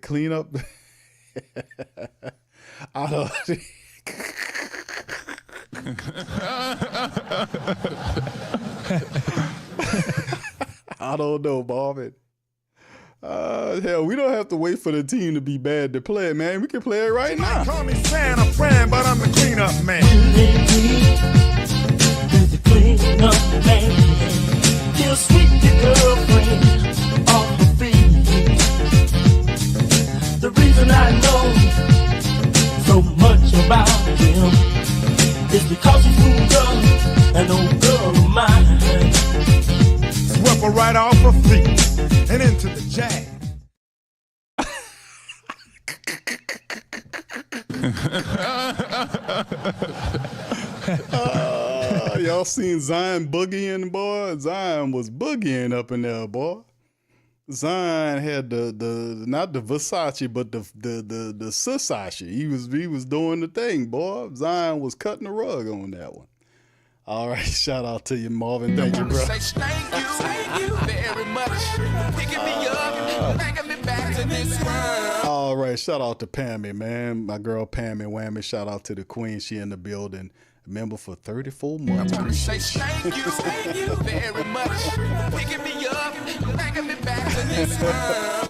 cleanup out of I don't know, Marvin. Hell, we don't have to wait for the team to be bad to play it, man. We can play it right now. Call me Santa friend, but I'm the cleanup man. The cleanup man. He'll sweep your girlfriend off her feet. The reason I know so much about him is because he's moved up an old girl of mine. Swept her right off her feet and into the jag. y'all seen Zion boogieing, boy? Zion was boogieing up in there, boy. Zion had the not the Versace, but the Sasashi. He was doing the thing, boy. Zion was cutting the rug on that one. All right, shout out to you, Marvin. Thank you, bro. Thank you very much. Picking me up, bringing me back to this world. All right, shout out to Pammy, man. My girl Pammy Whammy. Shout out to the Queen. She in the building. Member for 34 months. Thank you very much. Picking me up, bringing me back to this world.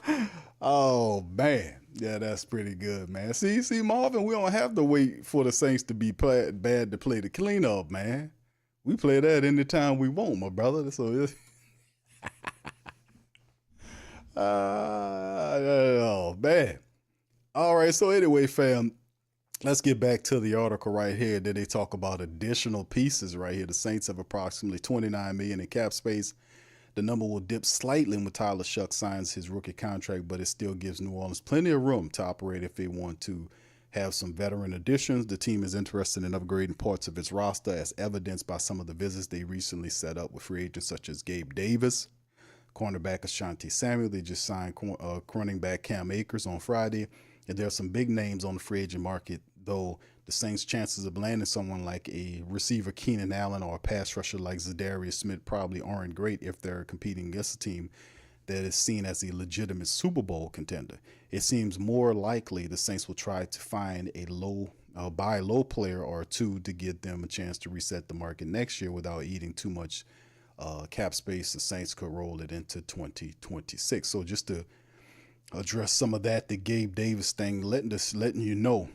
Oh man, yeah, that's pretty good, man. See, Marvin, we don't have to wait for the Saints to be bad to play the cleanup, man. We play that anytime we want, my brother. So it's oh man. All right, so anyway, fam, let's get back to the article right here. That they talk about additional pieces right here. The Saints have approximately $29 million in cap space. The number will dip slightly when Tyler Shuck signs his rookie contract, but it still gives New Orleans plenty of room to operate if they want to have some veteran additions. The team is interested in upgrading parts of its roster, as evidenced by some of the visits they recently set up with free agents such as Gabe Davis, cornerback Ashanti Samuel. They just signed running back Cam Akers on Friday. And there are some big names on the free agent market, though the Saints' chances of landing someone like a receiver Keenan Allen or a pass rusher like Zadarius Smith probably aren't great if they're competing against a team that is seen as a legitimate Super Bowl contender. It seems more likely the Saints will try to find buy a low player or two to give them a chance to reset the market next year without eating too much cap space. The Saints could roll it into 2026. So just to address some of that, the Gabe Davis thing, letting you know,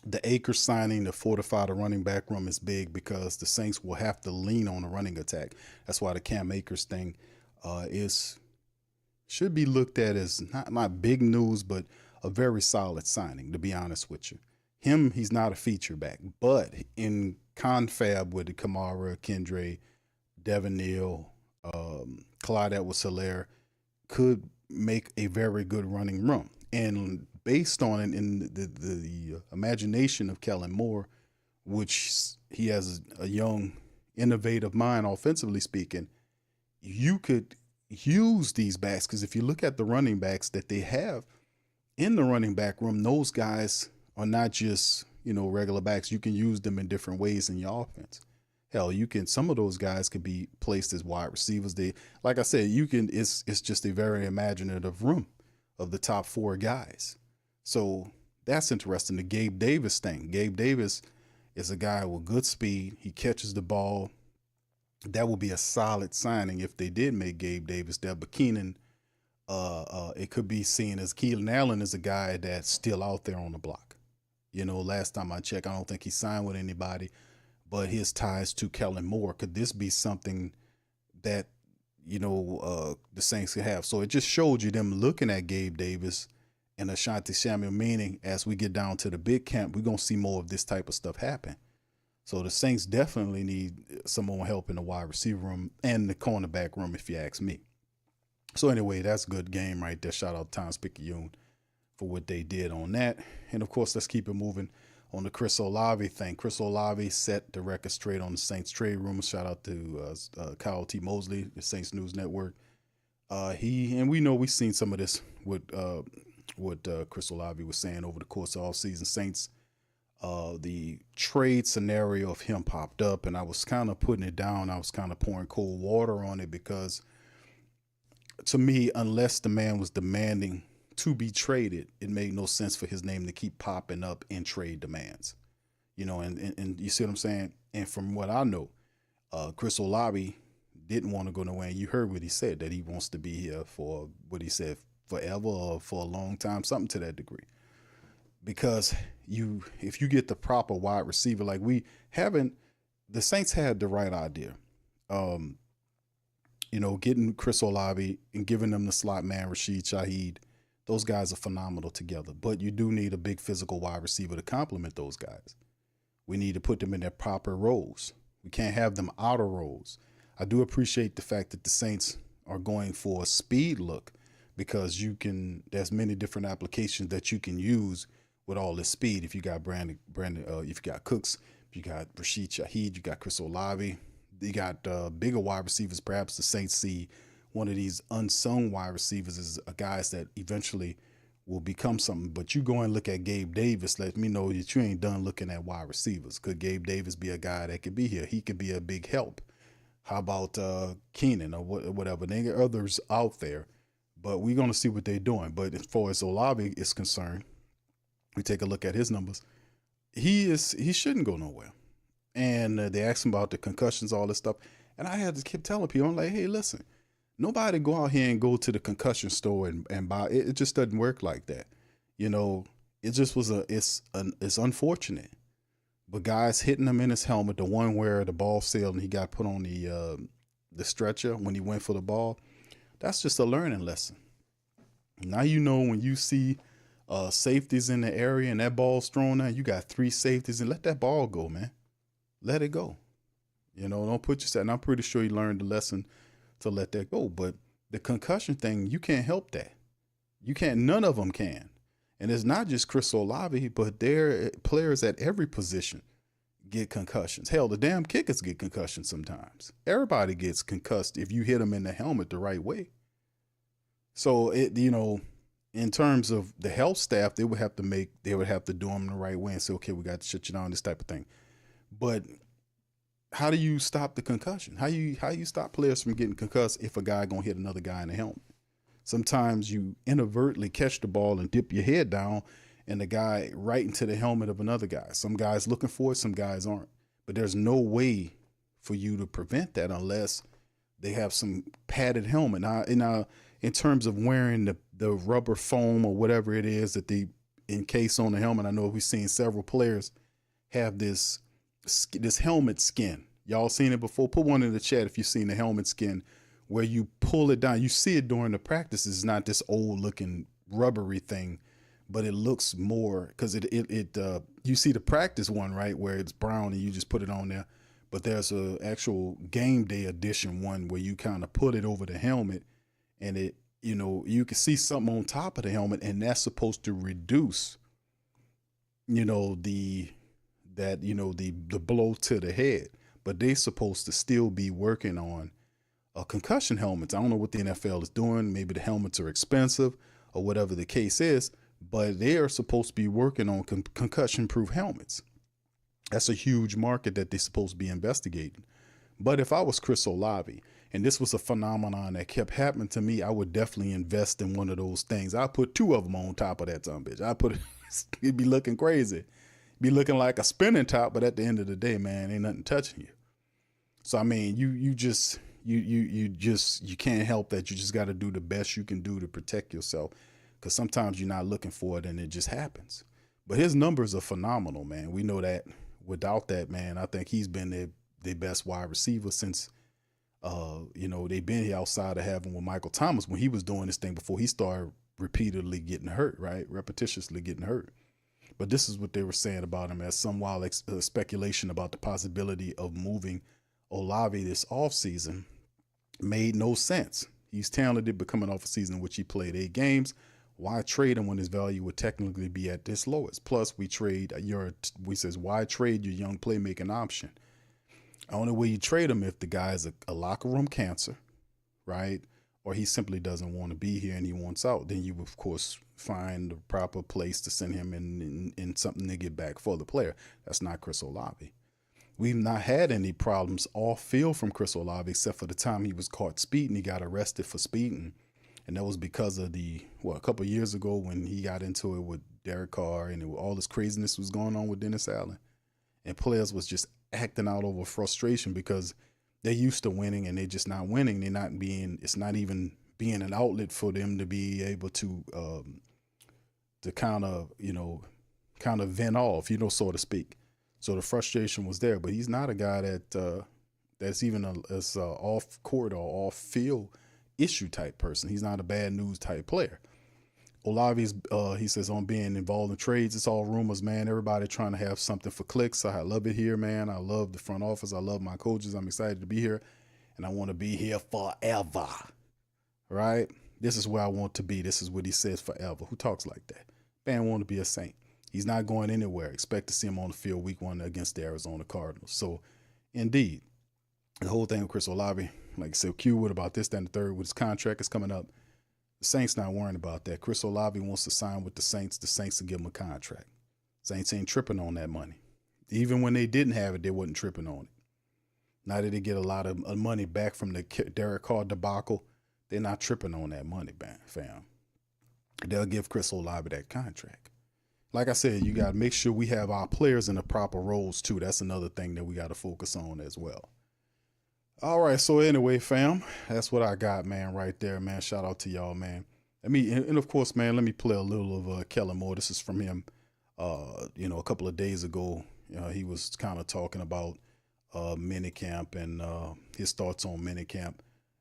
the Akers signing to fortify the running back room is big because the Saints will have to lean on the running attack. That's why the Cam Akers thing should be looked at as not big news, but a very solid signing, to be honest with you. He's not a feature back, but in confab with the Kamara, Kendre, Devin Neal, Clyde Edwards-Helaire could make a very good running room. And based on it in the imagination of Kellen Moore, which he has a young, innovative mind, offensively speaking, you could use these backs, because if you look at the running backs that they have in the running back room, those guys are not just, regular backs. You can use them in different ways in your offense. Hell, some of those guys could be placed as wide receivers. Like I said, it's just a very imaginative room of the top four guys. So that's interesting. The Gabe Davis thing. Gabe Davis is a guy with good speed. He catches the ball. That would be a solid signing if they did make Gabe Davis there. But Keenan, it could be seen as Keenan Allen is a guy that's still out there on the block. Last time I checked, I don't think he signed with anybody, but his ties to Kellen Moore, could this be something that, the Saints could have? So it just showed you them looking at Gabe Davis and Ashanti Samuel, meaning as we get down to the big camp, we're going to see more of this type of stuff happen. So the Saints definitely need some more help in the wide receiver room and the cornerback room, if you ask me. So anyway, that's a good game right there. Shout out to Tom Picayune for what they did on that. And of course, let's keep it moving on the Chris Olave thing. Chris Olave set the record straight on the Saints trade rumors. Shout out to Kyle T. Mosley, the Saints News Network. We've seen some of this with what Chris Olave was saying over the course of all season. Saints, the trade scenario of him popped up, and I was kind of putting it down. I was kind of pouring cold water on it because, to me, unless the man was demanding to be traded, it made no sense for his name to keep popping up in trade demands. And you see what I'm saying? And from what I know, Chris Olave didn't want to go nowhere. And you heard what he said, that he wants to be here for, what he said, forever or for a long time, something to that degree. Because if you get the proper wide receiver, like the Saints had the right idea. Getting Chris Olave and giving them the slot man, Rashid Shaheed, those guys are phenomenal together. But you do need a big physical wide receiver to complement those guys. We need to put them in their proper roles. We can't have them out of roles. I do appreciate the fact that the Saints are going for a speed look, because there's many different applications that you can use with all this speed. If you got if you got Cooks, if You got Rashid Shaheed. You got Chris Olave. You got bigger wide receivers. Perhaps the Saints see one of these unsung wide receivers as guys that eventually will become something. But you go and look at Gabe Davis, let me know that you ain't done looking at wide receivers. Could Gabe Davis be a guy that could be here? He could be a big help. How about Keenan or whatever? There are others out there, but we're going to see what they're doing. But as far as Olave is concerned, we take a look at his numbers. He shouldn't go nowhere. And they asked him about the concussions, all this stuff. And I had to keep telling people, I'm like, hey, listen, nobody go out here and go to the concussion store and buy it. It just doesn't work like that. You know, it just was it's unfortunate. But guys hitting him in his helmet, the one where the ball sailed and he got put on the stretcher when he went for the ball, that's just a learning lesson. Now you know when you see safeties in the area and that ball's thrown out, you got 3 safeties, and let that ball go, man. Let it go. You know, don't put yourself, and I'm pretty sure he learned the lesson to let that go. But the concussion thing, you can't help that. You can't, none of them can. And it's not just Chris Olave, but there players at every position get concussions. Hell, the damn kickers get concussions sometimes. Everybody gets concussed if you hit them in the helmet the right way. So it, you know, in terms of the health staff, they would have to do them the right way and say, okay, we got to shut you down, this type of thing. But how do you stop the concussion? How you stop players from getting concussed if a guy gonna hit another guy in the helmet? Sometimes you inadvertently catch the ball and dip your head down and the guy right into the helmet of another guy. Some guys looking for it, some guys aren't. But there's no way for you to prevent that unless they have some padded helmet. Now, in terms of wearing the rubber foam or whatever it is that they encase on the helmet, I know we've seen several players have this helmet skin. Y'all seen it before? Put one in the chat if you've seen the helmet skin where you pull it down. You see it during the practice. It's not this old looking rubbery thing, but it looks more because you see the practice one, right, where it's brown and you just put it on there. But there's a actual game day edition one where you kind of put it over the helmet and it, you know, you can see something on top of the helmet, and that's supposed to reduce, you know, the blow to the head. But they're supposed to still be working on concussion helmets. I don't know what the NFL is doing. Maybe the helmets are expensive or whatever the case is, but they are supposed to be working on concussion-proof helmets. That's a huge market that they're supposed to be investigating. But if I was Chris Olave and this was a phenomenon that kept happening to me, I would definitely invest in one of those things. I put 2 of them on top of that bitch. It'd be looking crazy. Be looking like a spinning top, but at the end of the day, man, ain't nothing touching you. So I mean, you can't help that. You just got to do the best you can do to protect yourself, because sometimes you're not looking for it and it just happens. But his numbers are phenomenal, man. We know that. Without that, man, I think he's been their best wide receiver since they've been here outside of having with Michael Thomas when he was doing this thing before he started repeatedly getting hurt, right? Repetitiously getting hurt. But this is what they were saying about him as some wild speculation about the possibility of moving Olave this offseason made no sense. He's talented, but coming off a season in which he played 8 games. Why trade him when his value would technically be at this lowest? Plus, why trade your young playmaking option? The only way you trade him if the guy's a locker room cancer, right? Or he simply doesn't want to be here and he wants out. Then you, of course, find the proper place to send him in something to get back for the player. That's not Chris Olave. We've not had any problems off field from Chris Olave except for the time he was caught speeding. He got arrested for speeding. And that was because of a couple of years ago when he got into it with Derek Carr and all this craziness was going on with Dennis Allen. And players was just acting out over frustration because they're used to winning and they're just not winning. It's not even being an outlet for them to be able to kind of vent off, so to speak. So the frustration was there, but he's not a guy that's even a off court or off field issue type person. He's not a bad news type player. Olave's, he says, on being involved in trades, it's all rumors, man. Everybody trying to have something for clicks. I love it here, man. I love the front office. I love my coaches. I'm excited to be here, and I want to be here forever, right? This is where I want to be. This is what he says, forever. Who talks like that? Man want to be a Saint. He's not going anywhere. Expect to see him on the field week 1 against the Arizona Cardinals. So, indeed, the whole thing with Chris Olave, like I said, Q would about this, that, and the third, with his contract is coming up. The Saints not worrying about that. Chris Olave wants to sign with the Saints. The Saints will give him a contract. Saints ain't tripping on that money. Even when they didn't have it, they wasn't tripping on it. Now that they get a lot of money back from the Derek Carr debacle, they're not tripping on that money, fam. They'll give Chris Olave that contract. Like I said, you got to make sure we have our players in the proper roles, too. That's another thing that we got to focus on as well. All right, so anyway, fam, that's what I got, man, right there, man. Shout out to y'all, man. And of course, man, let me play a little of Kellen Moore. This is from him, a couple of days ago. He was kind of talking about minicamp and his thoughts on minicamp.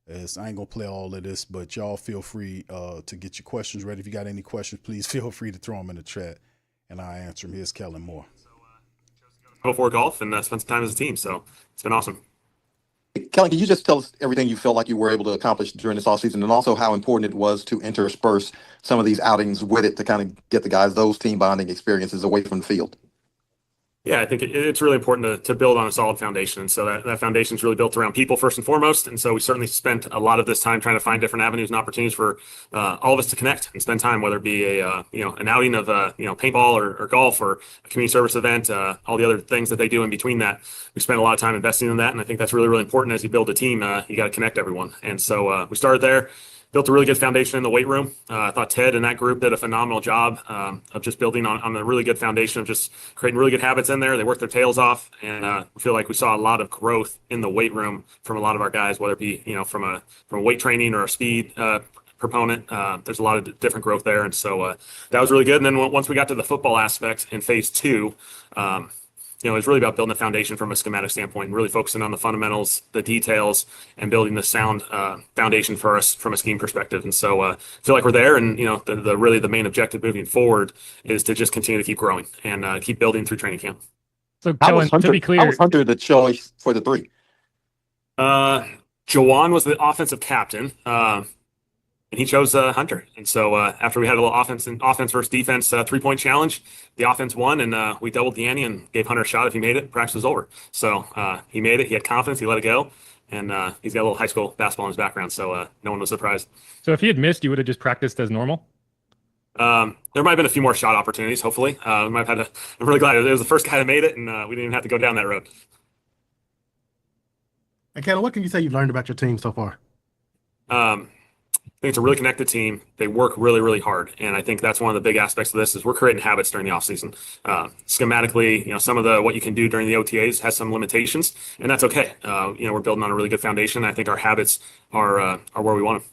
I ain't going to play all of this, but y'all feel free to get your questions ready. If you got any questions, please feel free to throw them in the chat, and I'll answer them. Here's Kellen Moore. Before golf and spent some time as a team, so it's been awesome. Kellen, can you just tell us everything you felt like you were able to accomplish during this offseason, and also how important it was to intersperse some of these outings with it to kind of get the guys those team bonding experiences away from the field? Yeah, I think it's really important to build on a solid foundation. And so that foundation is really built around people first and foremost. And so we certainly spent a lot of this time trying to find different avenues and opportunities for all of us to connect and spend time, whether it be an outing of paintball or golf or a community service event, all the other things that they do in between that. We spent a lot of time investing in that. And I think that's really, really important as you build a team. You got to connect everyone. And so we started there. Built a really good foundation in the weight room. I thought Ted and that group did a phenomenal job of just building on a really good foundation of just creating really good habits in there. They worked their tails off, and I feel like we saw a lot of growth in the weight room from a lot of our guys, whether it be from a weight training or a speed proponent. There's a lot of different growth there, and so that was really good. And then once we got to the football aspect in phase 2. It's really about building a foundation from a schematic standpoint and really focusing on the fundamentals, the details, and building the sound foundation for us from a scheme perspective. And so I feel like we're there. And, the main objective moving forward is to just continue to keep growing and keep building through training camp. So, Kellen, to be clear, I was Hunter the choice for the 3. Jawan was the offensive captain. And he chose Hunter. And so after we had a little offense versus defense 3-point challenge, the offense won, and we doubled the ante and gave Hunter a shot. If he made it, practice was over. So he made it. He had confidence. He let it go. And he's got a little high school basketball in his background, so no one was surprised. So if he had missed, you would have just practiced as normal? There might have been a few more shot opportunities, hopefully. I'm really glad it was the first guy that made it, and we didn't even have to go down that road. And Kellen, what can you say you've learned about your team so far? I think it's a really connected team. They work really, really hard. And I think that's one of the big aspects of this is we're creating habits during the offseason. Schematically, some of what you can do during the OTAs has some limitations, and that's okay. We're building on a really good foundation. I think our habits are where we want them.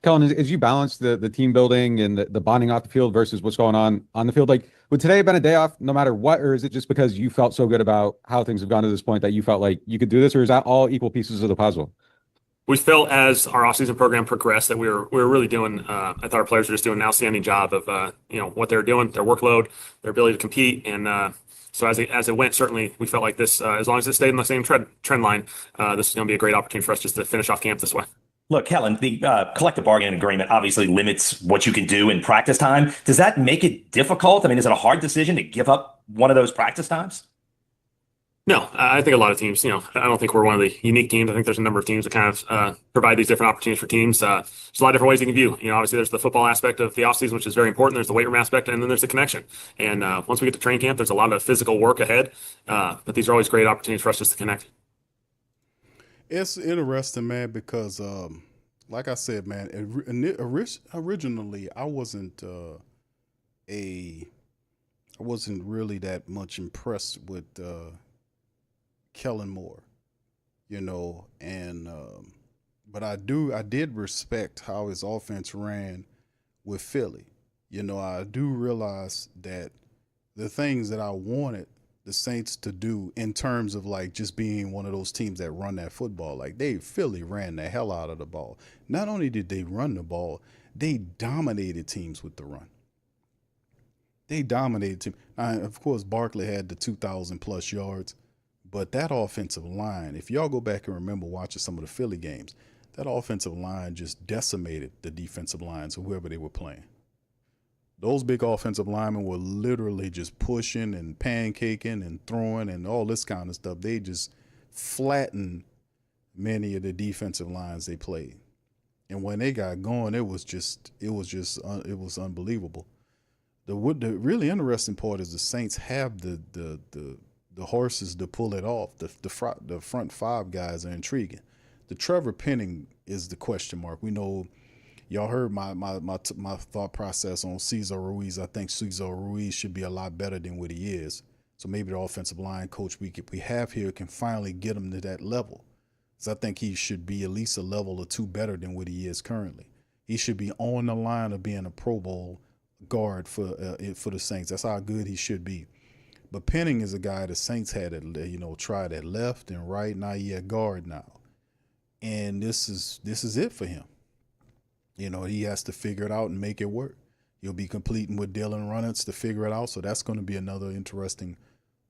Kellen, as you balance the team building and the bonding off the field versus what's going on the field, like would today have been a day off no matter what, or is it just because you felt so good about how things have gone to this point that you felt like you could do this, or is that all equal pieces of the puzzle? We felt as our offseason program progressed that we were really doing. I thought our players were just doing an outstanding job of what they're doing, their workload, their ability to compete, and so as it went, certainly we felt like this. As long as it stayed in the same trend line, this is going to be a great opportunity for us just to finish off camp this way. Look, Kellen, the collective bargaining agreement obviously limits what you can do in practice time. Does that make it difficult? I mean, is it a hard decision to give up one of those practice times? No, I think a lot of teams, I don't think we're one of the unique teams. I think there's a number of teams that kind of provide these different opportunities for teams. There's a lot of different ways you can view. Obviously there's the football aspect of the offseason, which is very important. There's the weight room aspect, and then there's the connection. And once we get to training camp, there's a lot of physical work ahead. But these are always great opportunities for us just to connect. It's interesting, man, because like I said, man, originally I wasn't really that much impressed with Kellen Moore, and but I did respect how his offense ran with Philly. I do realize that the things that I wanted the Saints to do in terms of like just being one of those teams that run that football, like Philly ran the hell out of the ball. Not only did they run the ball, they dominated teams with the run. They dominated teams. Of course, Barkley had the 2,000 plus yards. But that offensive line, if y'all go back and remember watching some of the Philly games, that offensive line just decimated the defensive lines of whoever they were playing. Those big offensive linemen were literally just pushing and pancaking and throwing and all this kind of stuff. They just flattened many of the defensive lines they played. And when they got going, it was unbelievable. The really interesting part is the Saints have the horses to pull it off. The front five guys are intriguing. The Trevor Penning is the question mark. We know y'all heard my thought process on Cesar Ruiz. I think Cesar Ruiz should be a lot better than what he is. So maybe the offensive line coach we have here can finally get him to that level. So I think he should be at least a level or two better than what he is currently. He should be on the line of being a Pro Bowl guard for the Saints. That's how good he should be. But Penning is a guy the Saints had tried at left and right. Now he at guard now, and this is it for him. He has to figure it out and make it work. He'll be competing with Dylan Runnels to figure it out. So that's going to be another interesting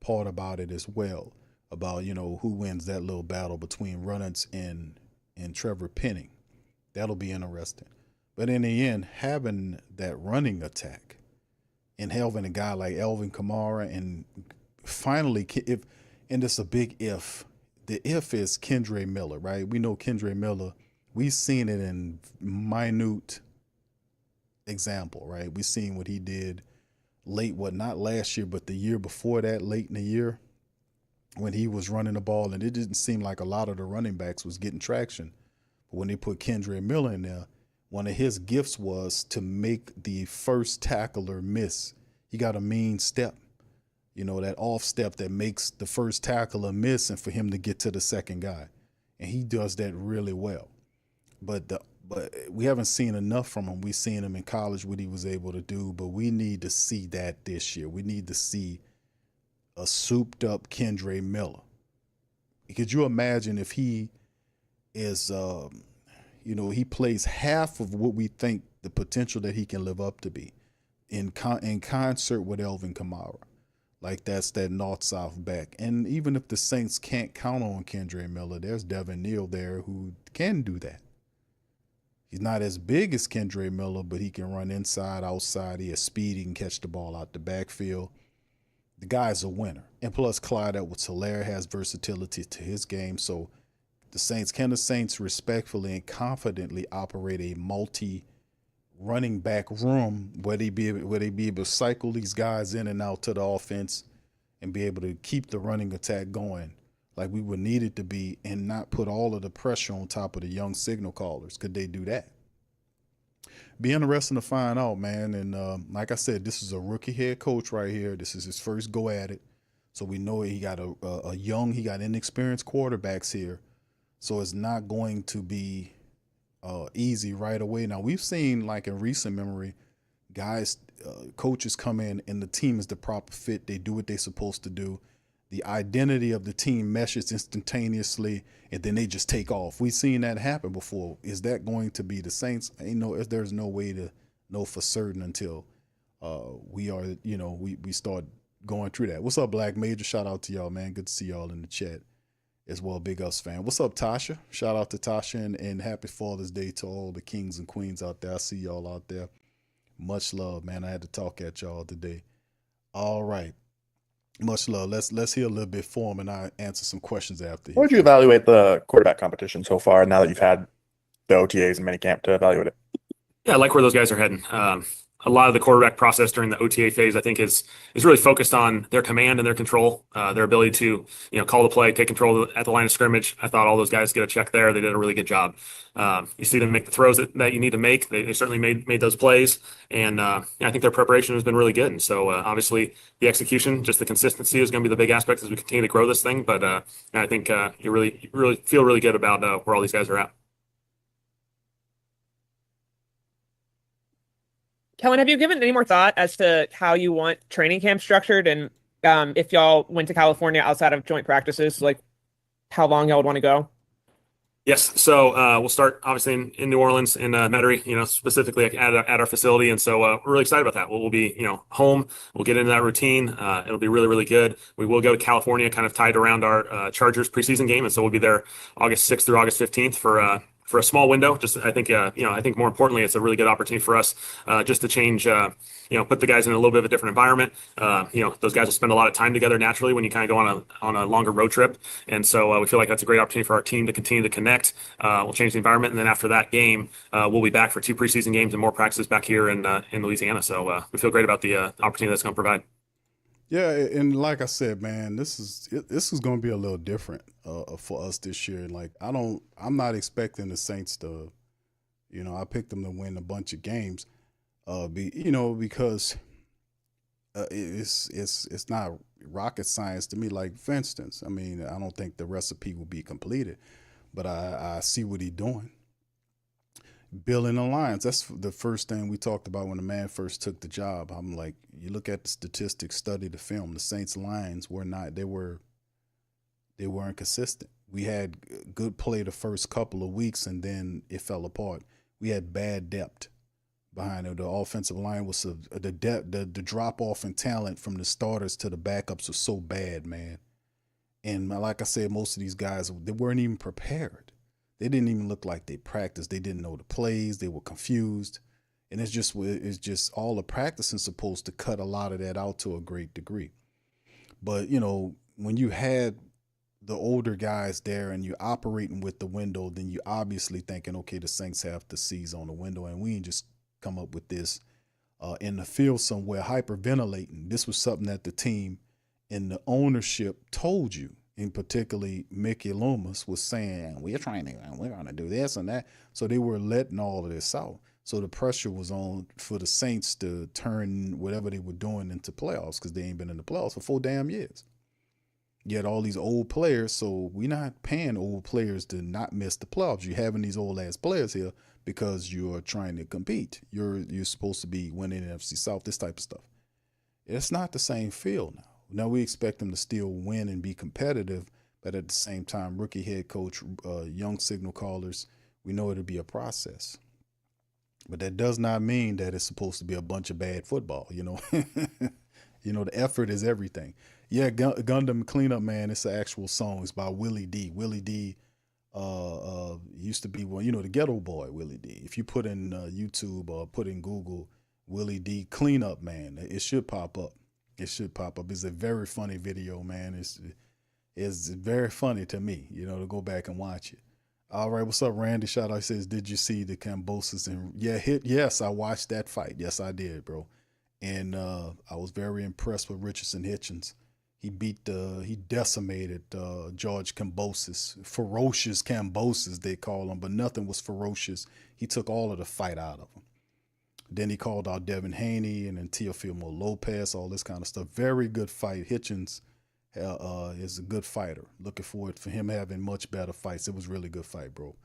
part about it as well. About who wins that little battle between Runnels and Trevor Penning. That'll be interesting. But in the end, having that running attack and having a guy like Alvin Kamara and finally, and it's a big if. The if is Kendre Miller, right? We know Kendre Miller. We've seen it in minute example, right? We've seen what he did late, not last year, but the year before that, late in the year, when he was running the ball, and it didn't seem like a lot of the running backs was getting traction. But when they put Kendre Miller in there, one of his gifts was to make the first tackler miss. He got a mean step, that off step that makes the first tackler miss and for him to get to the second guy. And he does that really well. But we haven't seen enough from him. We've seen him in college, what he was able to do, but we need to see that this year. We need to see a souped-up Kendre Miller. Could you imagine if he is, he plays half of what we think the potential that he can live up to be in concert with Alvin Kamara? Like that's that north-south back. And even if the Saints can't count on Kendre Miller, there's Devin Neal there who can do that. He's not as big as Kendre Miller, but he can run inside, outside. He has speed. He can catch the ball out the backfield. The guy's a winner. And plus, Clyde Edwards-Helaire has versatility to his game. So the Saints respectfully and confidently operate a multi-running back room where they be able to cycle these guys in and out to the offense and be able to keep the running attack going like we would need it to be and not put all of the pressure on top of the young signal callers. Could they do that? Be interesting to find out, man. And like I said, this is a rookie head coach right here. This is his first go at it. So we know he got he got inexperienced quarterbacks here. So it's not going to be easy right away. Now, we've seen, like in recent memory, coaches come in and the team is the proper fit. They do what they're supposed to do. The identity of the team meshes instantaneously, and then they just take off. We've seen that happen before. Is that going to be the Saints? There's no way to know for certain until we start going through that. What's up, Black Major? Shout out to y'all, man. Good to see y'all in the chat as well. Big Ups fan. What's up, Tasha? Shout out to Tasha and happy Father's Day to all the kings and queens out there. I see y'all out there. Much love, man. I had to talk at y'all today. All right. Much love. Let's hear a little bit for him, and I answer some questions after. How would you evaluate the quarterback competition so far now that you've had the OTAs and minicamp to evaluate it? Yeah, I like where those guys are heading. A lot of the quarterback process during the OTA phase, I think, is really focused on their command and their control, their ability to call the play, take control at the line of scrimmage. I thought all those guys get a check there. They did a really good job. You see them make the throws that you need to make. They certainly made those plays, and I think their preparation has been really good. And so obviously the execution, just the consistency, is going to be the big aspect as we continue to grow this thing. But I think you really feel really good about where all these guys are at. Kellen, have you given any more thought as to how you want training camp structured? And if y'all went to California outside of joint practices, like how long y'all would want to go? Yes. So we'll start obviously in New Orleans, in Metairie, specifically at our facility. And so we're really excited about that. We'll be, home. We'll get into that routine. It'll be really, really good. We will go to California, kind of tied around our Chargers preseason game. And so we'll be there August 6th through August 15th for for a small window. Just I think I think more importantly, it's a really good opportunity for us just to change. Put the guys in a little bit of a different environment. Those guys will spend a lot of time together naturally when you kind of go on a longer road trip, and so we feel like that's a great opportunity for our team to continue to connect. We'll change the environment, and then after that game, we'll be back for 2 preseason games and more practices back here in Louisiana. So we feel great about the opportunity that's going to provide. Yeah, and like I said, man, this is going to be a little different for us this year. Like I'm not expecting the Saints to, I picked them to win a bunch of games, because it's not rocket science to me. Like for instance, I mean, I don't think the recipe will be completed, but I see what he's doing. Building alliance. That's the first thing we talked about when the man first took the job. I'm like, you look at the statistics, study the film. The Saints lines weren't consistent. We had good play the first couple of weeks, and then it fell apart. We had bad depth behind it. The offensive line was the depth, the drop off in talent from the starters to the backups was so bad, man. And like I said, most of these guys, they weren't even prepared. They didn't even look like they practiced. They didn't know the plays. They were confused. And it's just all the practicing supposed to cut a lot of that out to a great degree. But, when you had the older guys there and you're operating with the window, then you obviously thinking, okay, the Saints have to seize on the window. And we ain't just come up with this in the field somewhere hyperventilating. This was something that the team and the ownership told you. And particularly Mickey Loomis was saying, we're going to do this and that. So they were letting all of this out. So the pressure was on for the Saints to turn whatever they were doing into playoffs, because they ain't been in the playoffs for 4 damn years. You had all these old players, so we're not paying old players to not miss the playoffs. You're having these old ass players here because you're trying to compete. You're supposed to be winning NFC South, this type of stuff. It's not the same feel now. Now we expect them to still win and be competitive, but at the same time, rookie head coach, young signal callers, we know it'll be a process. But that does not mean that it's supposed to be a bunch of bad football, The effort is everything. Yeah, Gundam Cleanup Man, it's an actual song. It's by Willie D. Willie D used to be the ghetto boy, Willie D. If you put in YouTube or put in Google, Willie D Cleanup Man, it should pop up. It should pop up. It's a very funny video, man. It's very funny to me, to go back and watch it. All right, what's up, Randy? Shout out, says, did you see the Cambosis? And yes, I watched that fight. Yes, I did, bro. And I was very impressed with Richardson Hitchens. He decimated George Cambosis. Ferocious Cambosis, they call him, but nothing was ferocious. He took all of the fight out of him. Then he called out Devin Haney and then Teofimo Lopez, all this kind of stuff. Very good fight. Hitchens is a good fighter. Looking forward for him having much better fights. It was a really good fight, bro.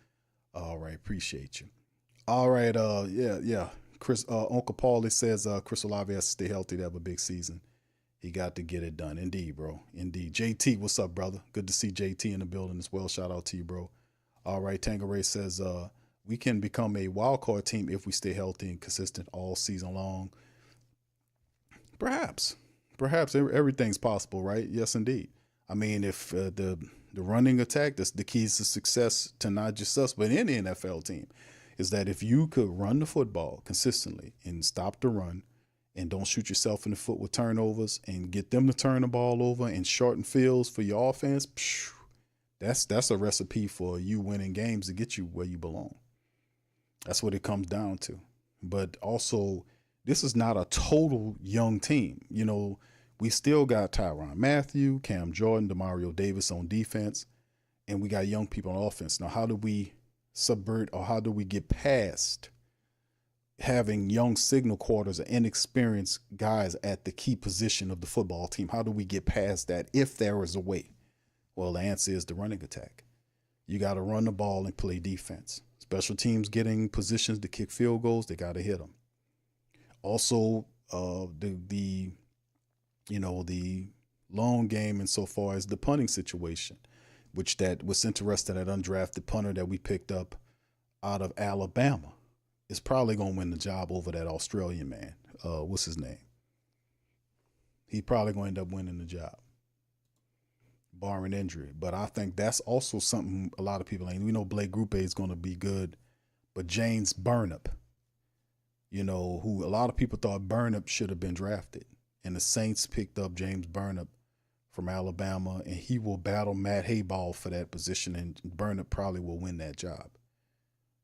All right, appreciate you. All right, yeah. Chris, Uncle Paulie says Chris Olave has to stay healthy to have a big season. He got to get it done. Indeed, bro. Indeed. JT, what's up, brother? Good to see JT in the building as well. Shout out to you, bro. All right, Tangeray says we can become a wild card team if we stay healthy and consistent all season long. Perhaps everything's possible, right? Yes, indeed. I mean, if the running attack, that's the keys to success to not just us, but any NFL team, is that if you could run the football consistently and stop the run and don't shoot yourself in the foot with turnovers and get them to turn the ball over and shorten fields for your offense, that's a recipe for you winning games to get you where you belong. That's what it comes down to. But also, this is not a total young team. We still got Tyrann Mathieu, Cam Jordan, Demario Davis on defense, and we got young people on offense. Now, how do we subvert, or how do we get past having young signal quarters or inexperienced guys at the key position of the football team? How do we get past that if there is a way? Well, the answer is the running attack. You got to run the ball and play defense. Special teams getting positions to kick field goals, they got to hit them. Also, the long game insofar as the punting situation, which that was interesting, that undrafted punter that we picked up out of Alabama is probably going to win the job over that Australian man. What's his name? He's probably going to end up winning the job. barring injury. But I think that's also something a lot of people ain't. We know Blake Grupe is going to be good, but James Burnip, who a lot of people thought Burnip should have been drafted, and the Saints picked up James Burnip from Alabama, and he will battle Matt Hayball for that position, and Burnip probably will win that job.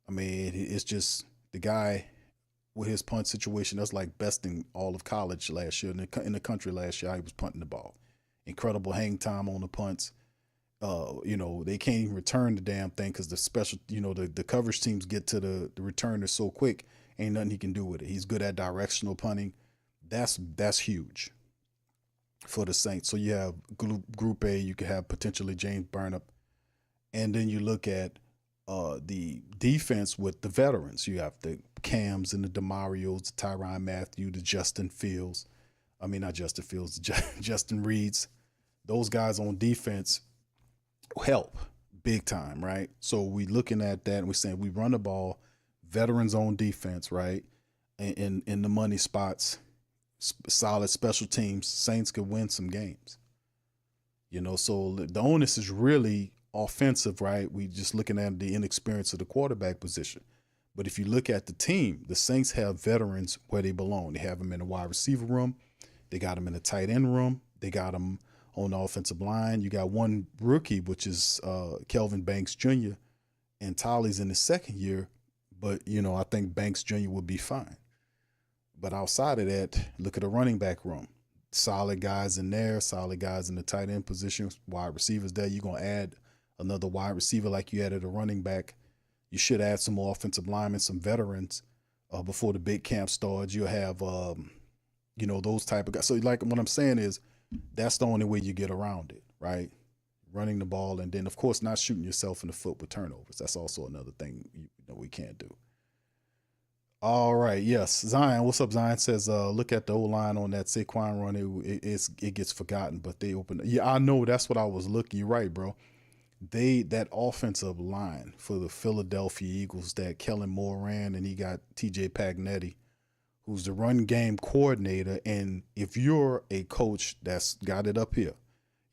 I mean, it's just the guy with his punt situation. That's like best in all of college last year. In the country last year, he was punting the ball. Incredible hang time on the punts. They can't even return the damn thing because the special, the coverage teams get to the returner so quick. Ain't nothing he can do with it. He's good at directional punting. That's huge for the Saints. So you have Group A, you could have potentially James Burnip. And then you look at the defense with the veterans. You have the Cams and the DeMarios, the Tyrann Mathieu, the Justin Fields. I mean, not Justin Fields, Justin Reeds. Those guys on defense help big time, right? So we looking at that and we're saying we run the ball, veterans on defense, right? In the money spots, solid special teams, Saints could win some games. So the onus is really offensive, right? We just looking at the inexperience of the quarterback position. But if you look at the team, the Saints have veterans where they belong. They have them in the wide receiver room. They got them in the tight end room. They got them on the offensive line. You got one rookie, which is Kelvin Banks Jr., and Tolly's in his second year. But, I think Banks Jr. will be fine. But outside of that, look at the running back room. Solid guys in there, solid guys in the tight end positions, wide receivers there. You're going to add another wide receiver like you added a running back. You should add some more offensive linemen, some veterans before the big camp starts. You'll have, those type of guys. So like what I'm saying is that's the only way you get around it, right? Running the ball, and then, of course, not shooting yourself in the foot with turnovers. That's also another thing we can't do. All right, yes. Zion, what's up? Zion says, look at the O-line on that Saquon run. It gets forgotten, but they open. Yeah, I know. That's what I was looking. You're right, bro. That offensive line for the Philadelphia Eagles that Kellen Moore ran, and he got TJ Pagnetti, who's the run game coordinator. And if you're a coach that's got it up here,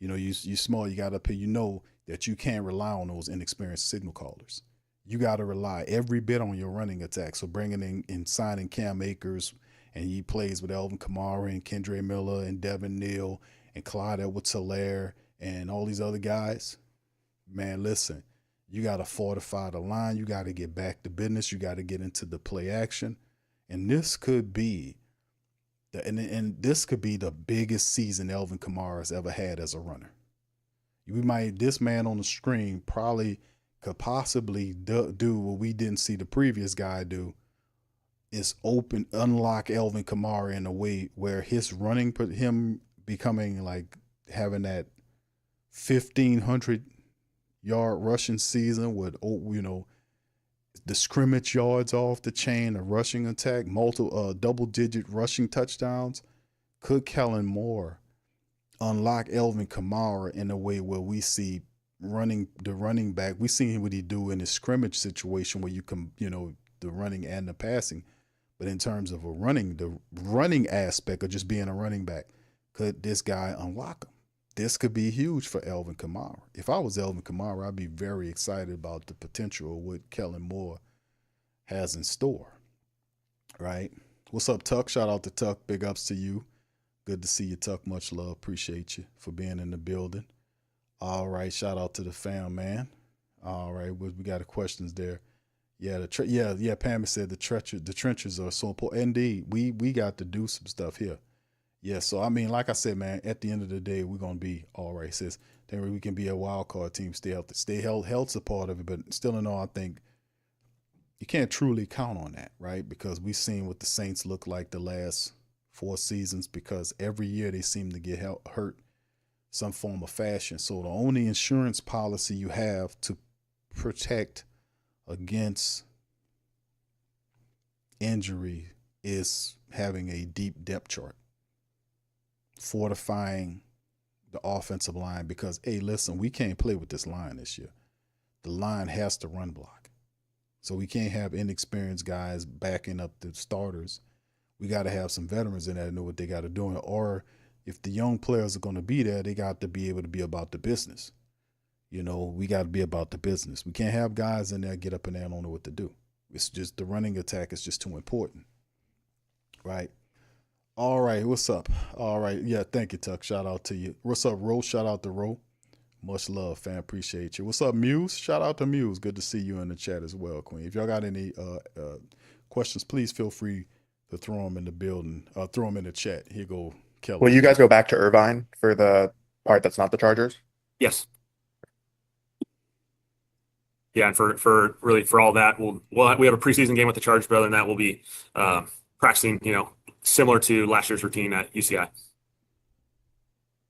you small, you got up here, that you can't rely on those inexperienced signal callers. You got to rely every bit on your running attack. So bringing in and signing Cam Akers, and he plays with Alvin Kamara and Kendre Miller and Devin Neal and Clyde Edwards-Helaire and all these other guys. Man, listen, you got to fortify the line. You got to get back to business. You got to get into the play action. And this could be this could be the biggest season Alvin Kamara's ever had as a runner. This man on the screen probably could possibly do what we didn't see the previous guy do, is unlock Alvin Kamara in a way where his running put him becoming like having that 1,500 yard rushing season with, the scrimmage yards off the chain, a rushing attack, multiple double-digit rushing touchdowns. Could Kellen Moore unlock Alvin Kamara in a way where we see the running back? We seen what he do in his scrimmage situation where you can, the running and the passing. But in terms of the running aspect of just being a running back, could this guy unlock him? This could be huge for Alvin Kamara. If I was Alvin Kamara, I'd be very excited about the potential of what Kellen Moore has in store, right? What's up, Tuck? Shout out to Tuck. Big ups to you. Good to see you, Tuck. Much love. Appreciate you for being in the building. All right. Shout out to the fam, man. All right. We got the questions there. Yeah, Pam said the trenches are so important. Indeed, we got to do some stuff here. Yeah, so I mean, like I said, man, at the end of the day, we're gonna be all right. Sis, then we can be a wild card team, stay healthy, health's a part of it, but still in all, I think you can't truly count on that, right? Because we've seen what the Saints look like the last 4 seasons, because every year they seem to get hurt some form of fashion. So the only insurance policy you have to protect against injury is having a deep depth chart, fortifying the offensive line, because, hey, listen, we can't play with this line this year. The line has to run block. So we can't have inexperienced guys backing up the starters. We got to have some veterans in there to know what they got to do, or if the young players are going to be there, they got to be able to be about the business. We got to be about the business. We can't have guys in there get up in there and don't know what to do. It's just the running attack is just too important, right? All right, what's up? All right, yeah, thank you, Tuck. Shout out to you. What's up, Ro? Shout out to Ro. Much love, fam. Appreciate you. What's up, Muse? Shout out to Muse. Good to see you in the chat as well, Queen. If y'all got any questions, please feel free to throw them in the building. Throw them in the chat. Here go, Kelly. Will you guys go back to Irvine for the part that's not the Chargers? Yes. Yeah, and for all that, we have a preseason game with the Chargers, but other than that, we'll be practicing, similar to last year's routine at UCI.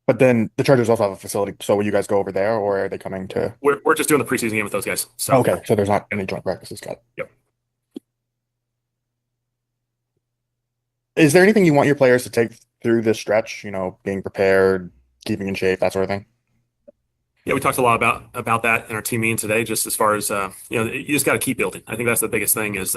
But then the Chargers also have a facility, so will you guys go over there, or are they coming to? We're just doing the preseason game with those guys. So okay, so there's not any joint practices. Got it. Yep. Is there anything you want your players to take through this stretch? Being prepared, keeping in shape, that sort of thing. Yeah, we talked a lot about that in our team meeting today. Just as far as you just got to keep building. I think that's the biggest thing. Is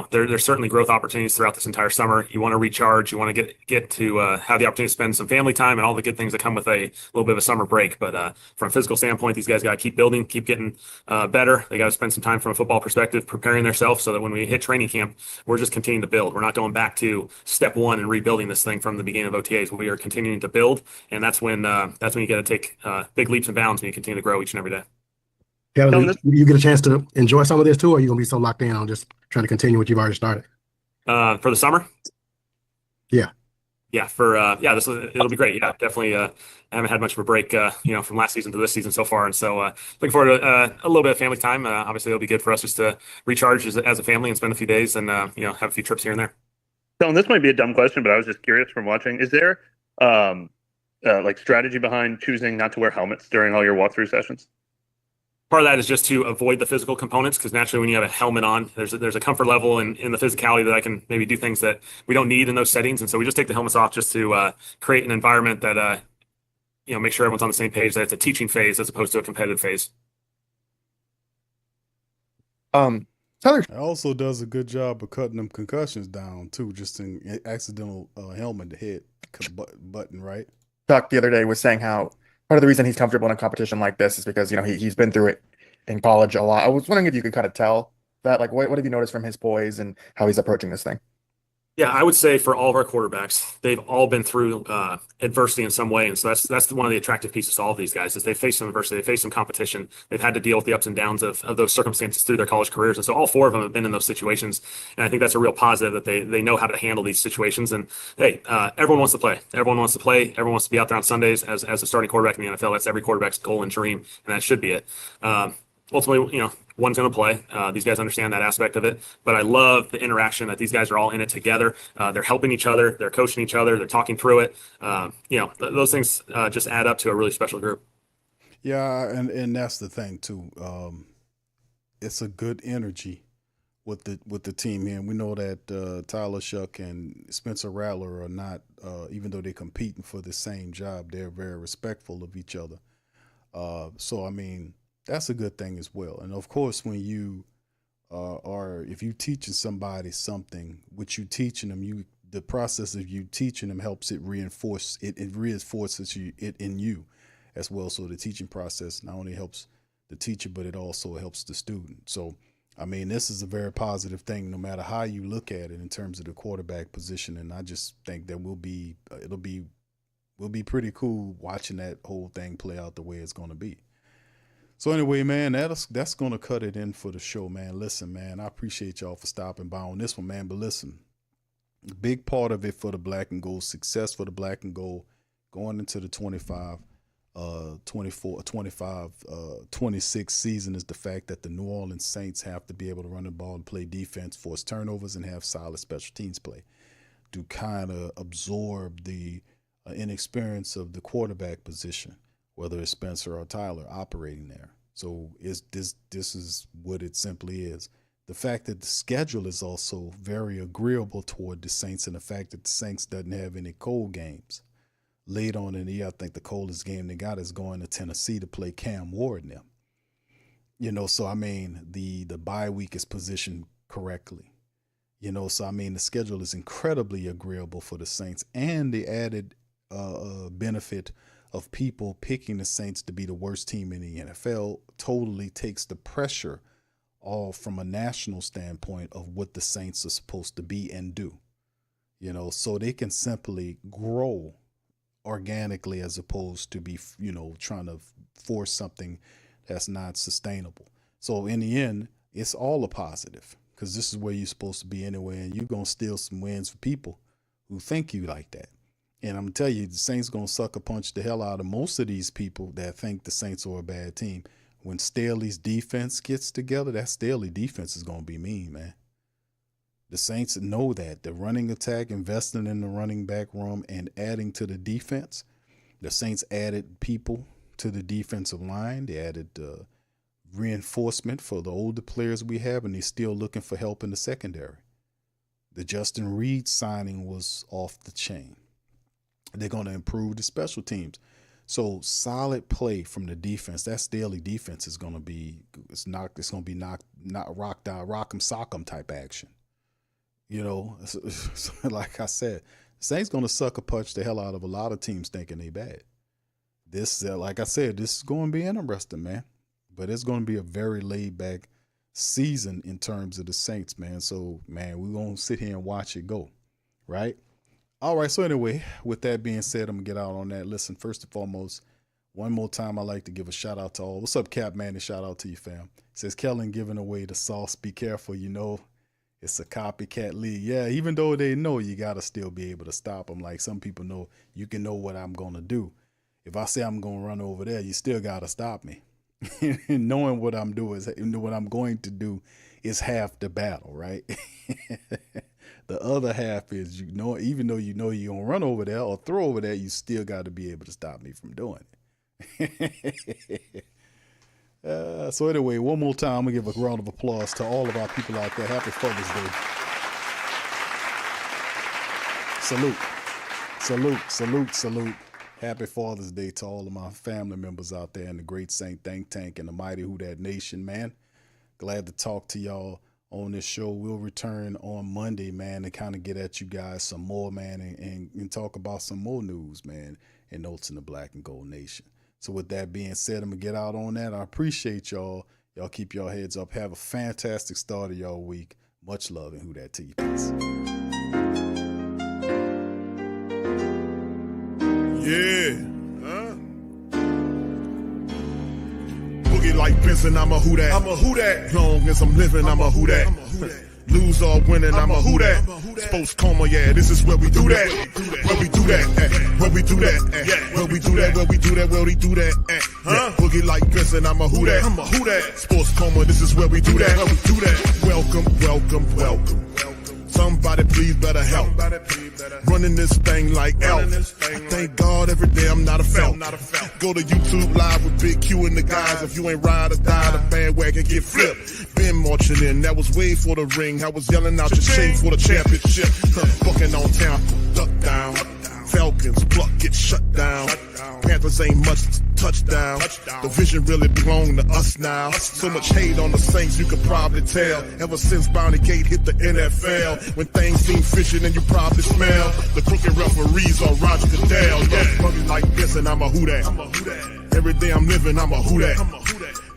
there's certainly growth opportunities throughout this entire summer. You want to recharge. You want to get to have the opportunity to spend some family time and all the good things that come with a little bit of a summer break. But from a physical standpoint, these guys got to keep building, keep getting better. They got to spend some time from a football perspective preparing themselves so that when we hit training camp, we're just continuing to build. We're not going back to step one and rebuilding this thing from the beginning of OTAs. We are continuing to build, and that's when you got to take big leaps and bounds when you continue to grow each and every day. Kevin, you get a chance to enjoy some of this too, or are you gonna be so locked in on just trying to continue what you've already started? For the summer? Yeah. Yeah, it'll be great. Yeah, definitely. I haven't had much of a break, from last season to this season so far, and so looking forward to a little bit of family time. Obviously, it'll be good for us just to recharge as a family and spend a few days and have a few trips here and there. Kellen, this might be a dumb question, but I was just curious from watching. Is there strategy behind choosing not to wear helmets during all your walkthrough sessions? Part of that is just to avoid the physical components, because naturally when you have a helmet on, there's a comfort level in the physicality that I can maybe do things that we don't need in those settings. And so we just take the helmets off just to create an environment that, make sure everyone's on the same page, that it's a teaching phase as opposed to a competitive phase. It also does a good job of cutting them concussions down too, just in accidental helmet hit button, right? Chuck the other day was saying how part of the reason he's comfortable in a competition like this is because he's been through it in college a lot. I was wondering if you could kind of tell that, what have you noticed from his poise and how he's approaching this thing? Yeah, I would say for all of our quarterbacks, they've all been through adversity in some way, and so that's one of the attractive pieces to all of these guys is they face some adversity, they face some competition, they've had to deal with the ups and downs of those circumstances through their college careers, and so all four of them have been in those situations, and I think that's a real positive that they know how to handle these situations. And hey, everyone wants to play, everyone wants to be out there on Sundays as a starting quarterback in the NFL. That's every quarterback's goal and dream, and that should be it. Ultimately, one's going to play. These guys understand that aspect of it, but I love the interaction that these guys are all in it together. They're helping each other, they're coaching each other, they're talking through it. Those things just add up to a really special group. Yeah, and that's the thing too. It's a good energy with the team here. And we know that Tyler Shuck and Spencer Rattler are not, even though they're competing for the same job, they're very respectful of each other. So I mean, that's a good thing as well. And of course, when you if you teaching somebody something, what you teaching them, the process of you teaching them helps it reinforce it. It reinforces it in you as well. So the teaching process not only helps the teacher, but it also helps the student. So I mean, this is a very positive thing, no matter how you look at it in terms of the quarterback position. And I just think that will be pretty cool watching that whole thing play out the way it's going to be. So anyway, man, that's going to cut it in for the show, man. Listen, man, I appreciate y'all for stopping by on this one, man. But listen, big part of it for the Black and Gold, success for the Black and Gold going into the 26 season is the fact that the New Orleans Saints have to be able to run the ball and play defense, force turnovers, and have solid special teams play to kind of absorb the inexperience of the quarterback position, whether it's Spencer or Tyler operating there. So this is what it simply is. The fact that the schedule is also very agreeable toward the Saints, and the fact that the Saints doesn't have any cold games. Late on in the year, I think the coldest game they got is going to Tennessee to play Cam Moore and them. So I mean, the bye week is positioned correctly. So I mean, the schedule is incredibly agreeable for the Saints, and the added benefit of people picking the Saints to be the worst team in the NFL totally takes the pressure off from a national standpoint of what the Saints are supposed to be and do. You know, so they can simply grow organically as opposed to be, you know, trying to force something that's not sustainable. So in the end, it's all a positive because this is where you're supposed to be anyway, and you're going to steal some wins for people who think you like that. And I'm going to tell you, the Saints going to sucker punch the hell out of most of these people that think the Saints are a bad team. When Staley's defense gets together, that Staley defense is going to be mean, man. The Saints know that. The running attack, investing in the running back room and adding to the defense. The Saints added people to the defensive line. They added reinforcement for the older players we have, and they're still looking for help in the secondary. The Justin Reed signing was off the chain. They're going to improve the special teams. So solid play from the defense. That Staley defense is going to be not rocked out, rock'em sock'em type action. You know, like I said, Saints going to sucker punch the hell out of a lot of teams thinking they bad. This, like I said, this is going to be interesting, man. But it's going to be a very laid back season in terms of the Saints, man. So, man, we're going to sit here and watch it go, right? All right, so anyway, with that being said, I'm going to get out on that. Listen, first and foremost, one more time, I'd like to give a shout-out to all. What's up, Cap, man? And shout-out to you, fam. It says, Kellen giving away the sauce. Be careful, you know. It's a copycat league. Yeah, even though they know, you got to still be able to stop them. Like some people know, you can know what I'm going to do. If I say I'm going to run over there, you still got to stop me. And knowing what I'm doing is what I'm going to do is half the battle, right? The other half is, you know, even though you know you're going to run over there or throw over there, you still got to be able to stop me from doing it. So anyway, one more time, I'm going to give a round of applause to all of our people out there. Happy Father's Day. Salute. Happy Father's Day to all of my family members out there in the Great Saint Think Tank and the mighty Who Dat Nation, man. Glad to talk to y'all on this show. We'll return on Monday, man, to kind of get at you guys some more, man, and talk about some more news, man, and notes in the Black and Gold Nation. So with that being said, I'm going to get out on that. I appreciate y'all. Y'all keep your heads up. Have a fantastic start of y'all week. Much love and Who Dat to you. Peace. Yeah. Boogie like Benson, I'm a Who Dat. I'm a Who Dat. Long as I'm living, I'm a Who Dat. Lose or winning, I'm a Who Dat. Sports coma, yeah, this is where we do that. Where we do that, where we do that, where we do that, where we do that, where we do that. Boogie like Benson, I'm a Who Dat. I'm a Who Dat. Sports coma, this is where we do that. Where we do that. Welcome. Somebody please better help. Running this thing like Elf. I thank God every day I'm not a felt. Go to YouTube Live with Big Q and the guys. If you ain't ride or die, the bandwagon get flipped. Been marching in, that was way for the ring. I was yelling out your shame for the championship. Bucking on town, duck down. Falcons, pluck, get shut down. Panthers ain't much touchdown. The vision really belong to us now. So much hate on the Saints, you could probably tell. Ever since Bounty Gate hit the NFL, when things seem fishy and you probably smell the crooked referees on Roger Goodell. Yeah, money like this and I'm a Who Dat. Every day I'm living, I'm a Who Dat.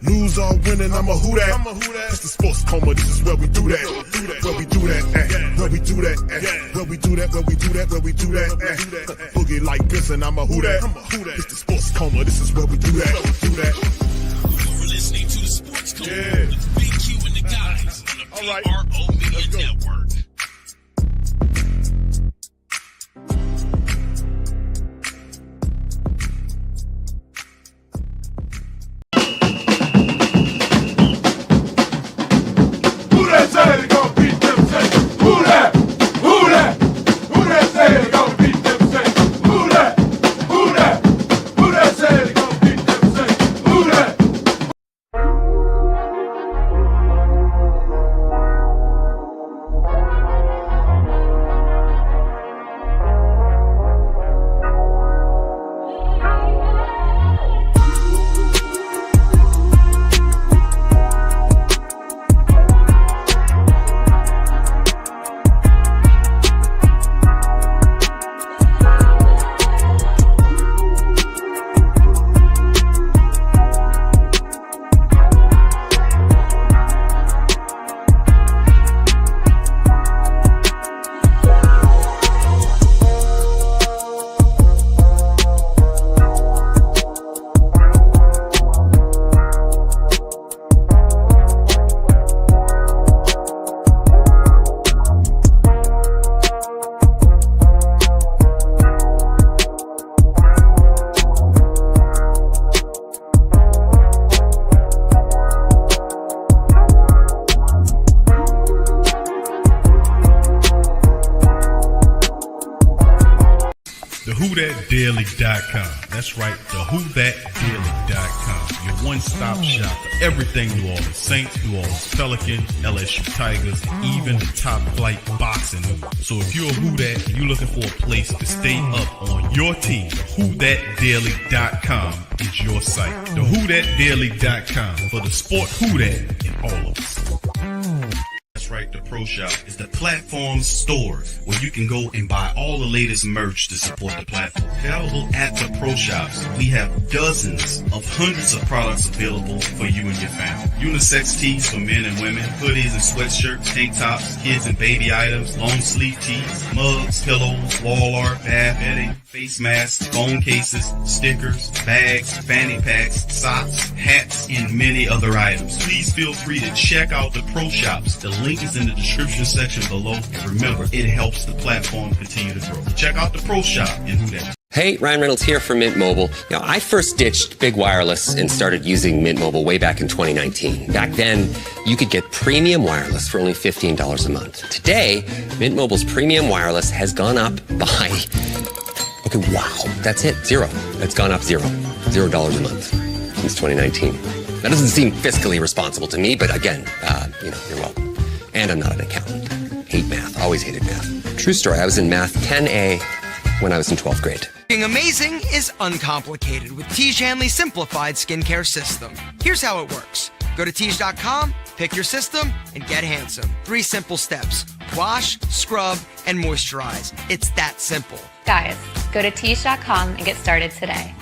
Lose or winning, I'm a Who Dat. It's the sports coma, this is where we do that. Where we do that, where we do that, where we do that, where we do that, where we do that. Boogie like this and I'm a Who Dat. It's the sports coma, this is where we do that. You're listening to the Sports Coma with Big Q and the guys on the PRO Media Network. TheWhoThatDaily.com. That's right, TheWhoThatDaily.com. Your one-stop shop for everything New Orleans Saints, New Orleans Pelicans, LSU Tigers, even the top flight boxing news. So if you're a Who Dat and you're looking for a place to stay up on your team, TheWhoThatDaily.com is your site. TheWhoThatDaily.com for the sport Who Dat in all of us. That's right, the Pro Shop is the platform store where you can go and buy all the latest merch to support the platform. Available at the Pro Shops, we have dozens of hundreds of products available for you and your family. Unisex tees for men and women, hoodies and sweatshirts, tank tops, kids and baby items, long sleeve tees, mugs, pillows, wall art, bath bedding, face masks, phone cases, stickers, bags, fanny packs, socks, hats, and many other items. Please feel free to check out the Pro Shops. The link is in the description section below. And remember, it helps the platform continue to grow. Check out the Pro Shop and Who Dat. Hey, Ryan Reynolds here for Mint Mobile. I first ditched big wireless and started using Mint Mobile way back in 2019. Back then, you could get premium wireless for only $15 a month. Today, Mint Mobile's premium wireless has gone up by... Okay, wow, that's it, zero. It's gone up $0 a month since 2019. That doesn't seem fiscally responsible to me, but again, you're welcome. And I'm not an accountant. Hate math, always hated math. True story, I was in math 10A when I was in 12th grade. Being amazing is uncomplicated with Tiege Hanley's simplified skincare system. Here's how it works. Go to Tiege.com, pick your system, and get handsome. 3 simple steps. Wash, scrub, and moisturize. It's that simple. Guys, go to Tiege.com and get started today.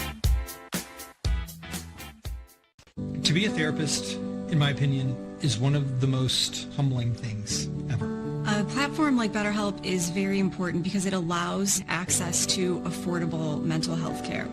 To be a therapist, in my opinion, is one of the most humbling things ever. A platform like BetterHelp is very important because it allows access to affordable mental health care.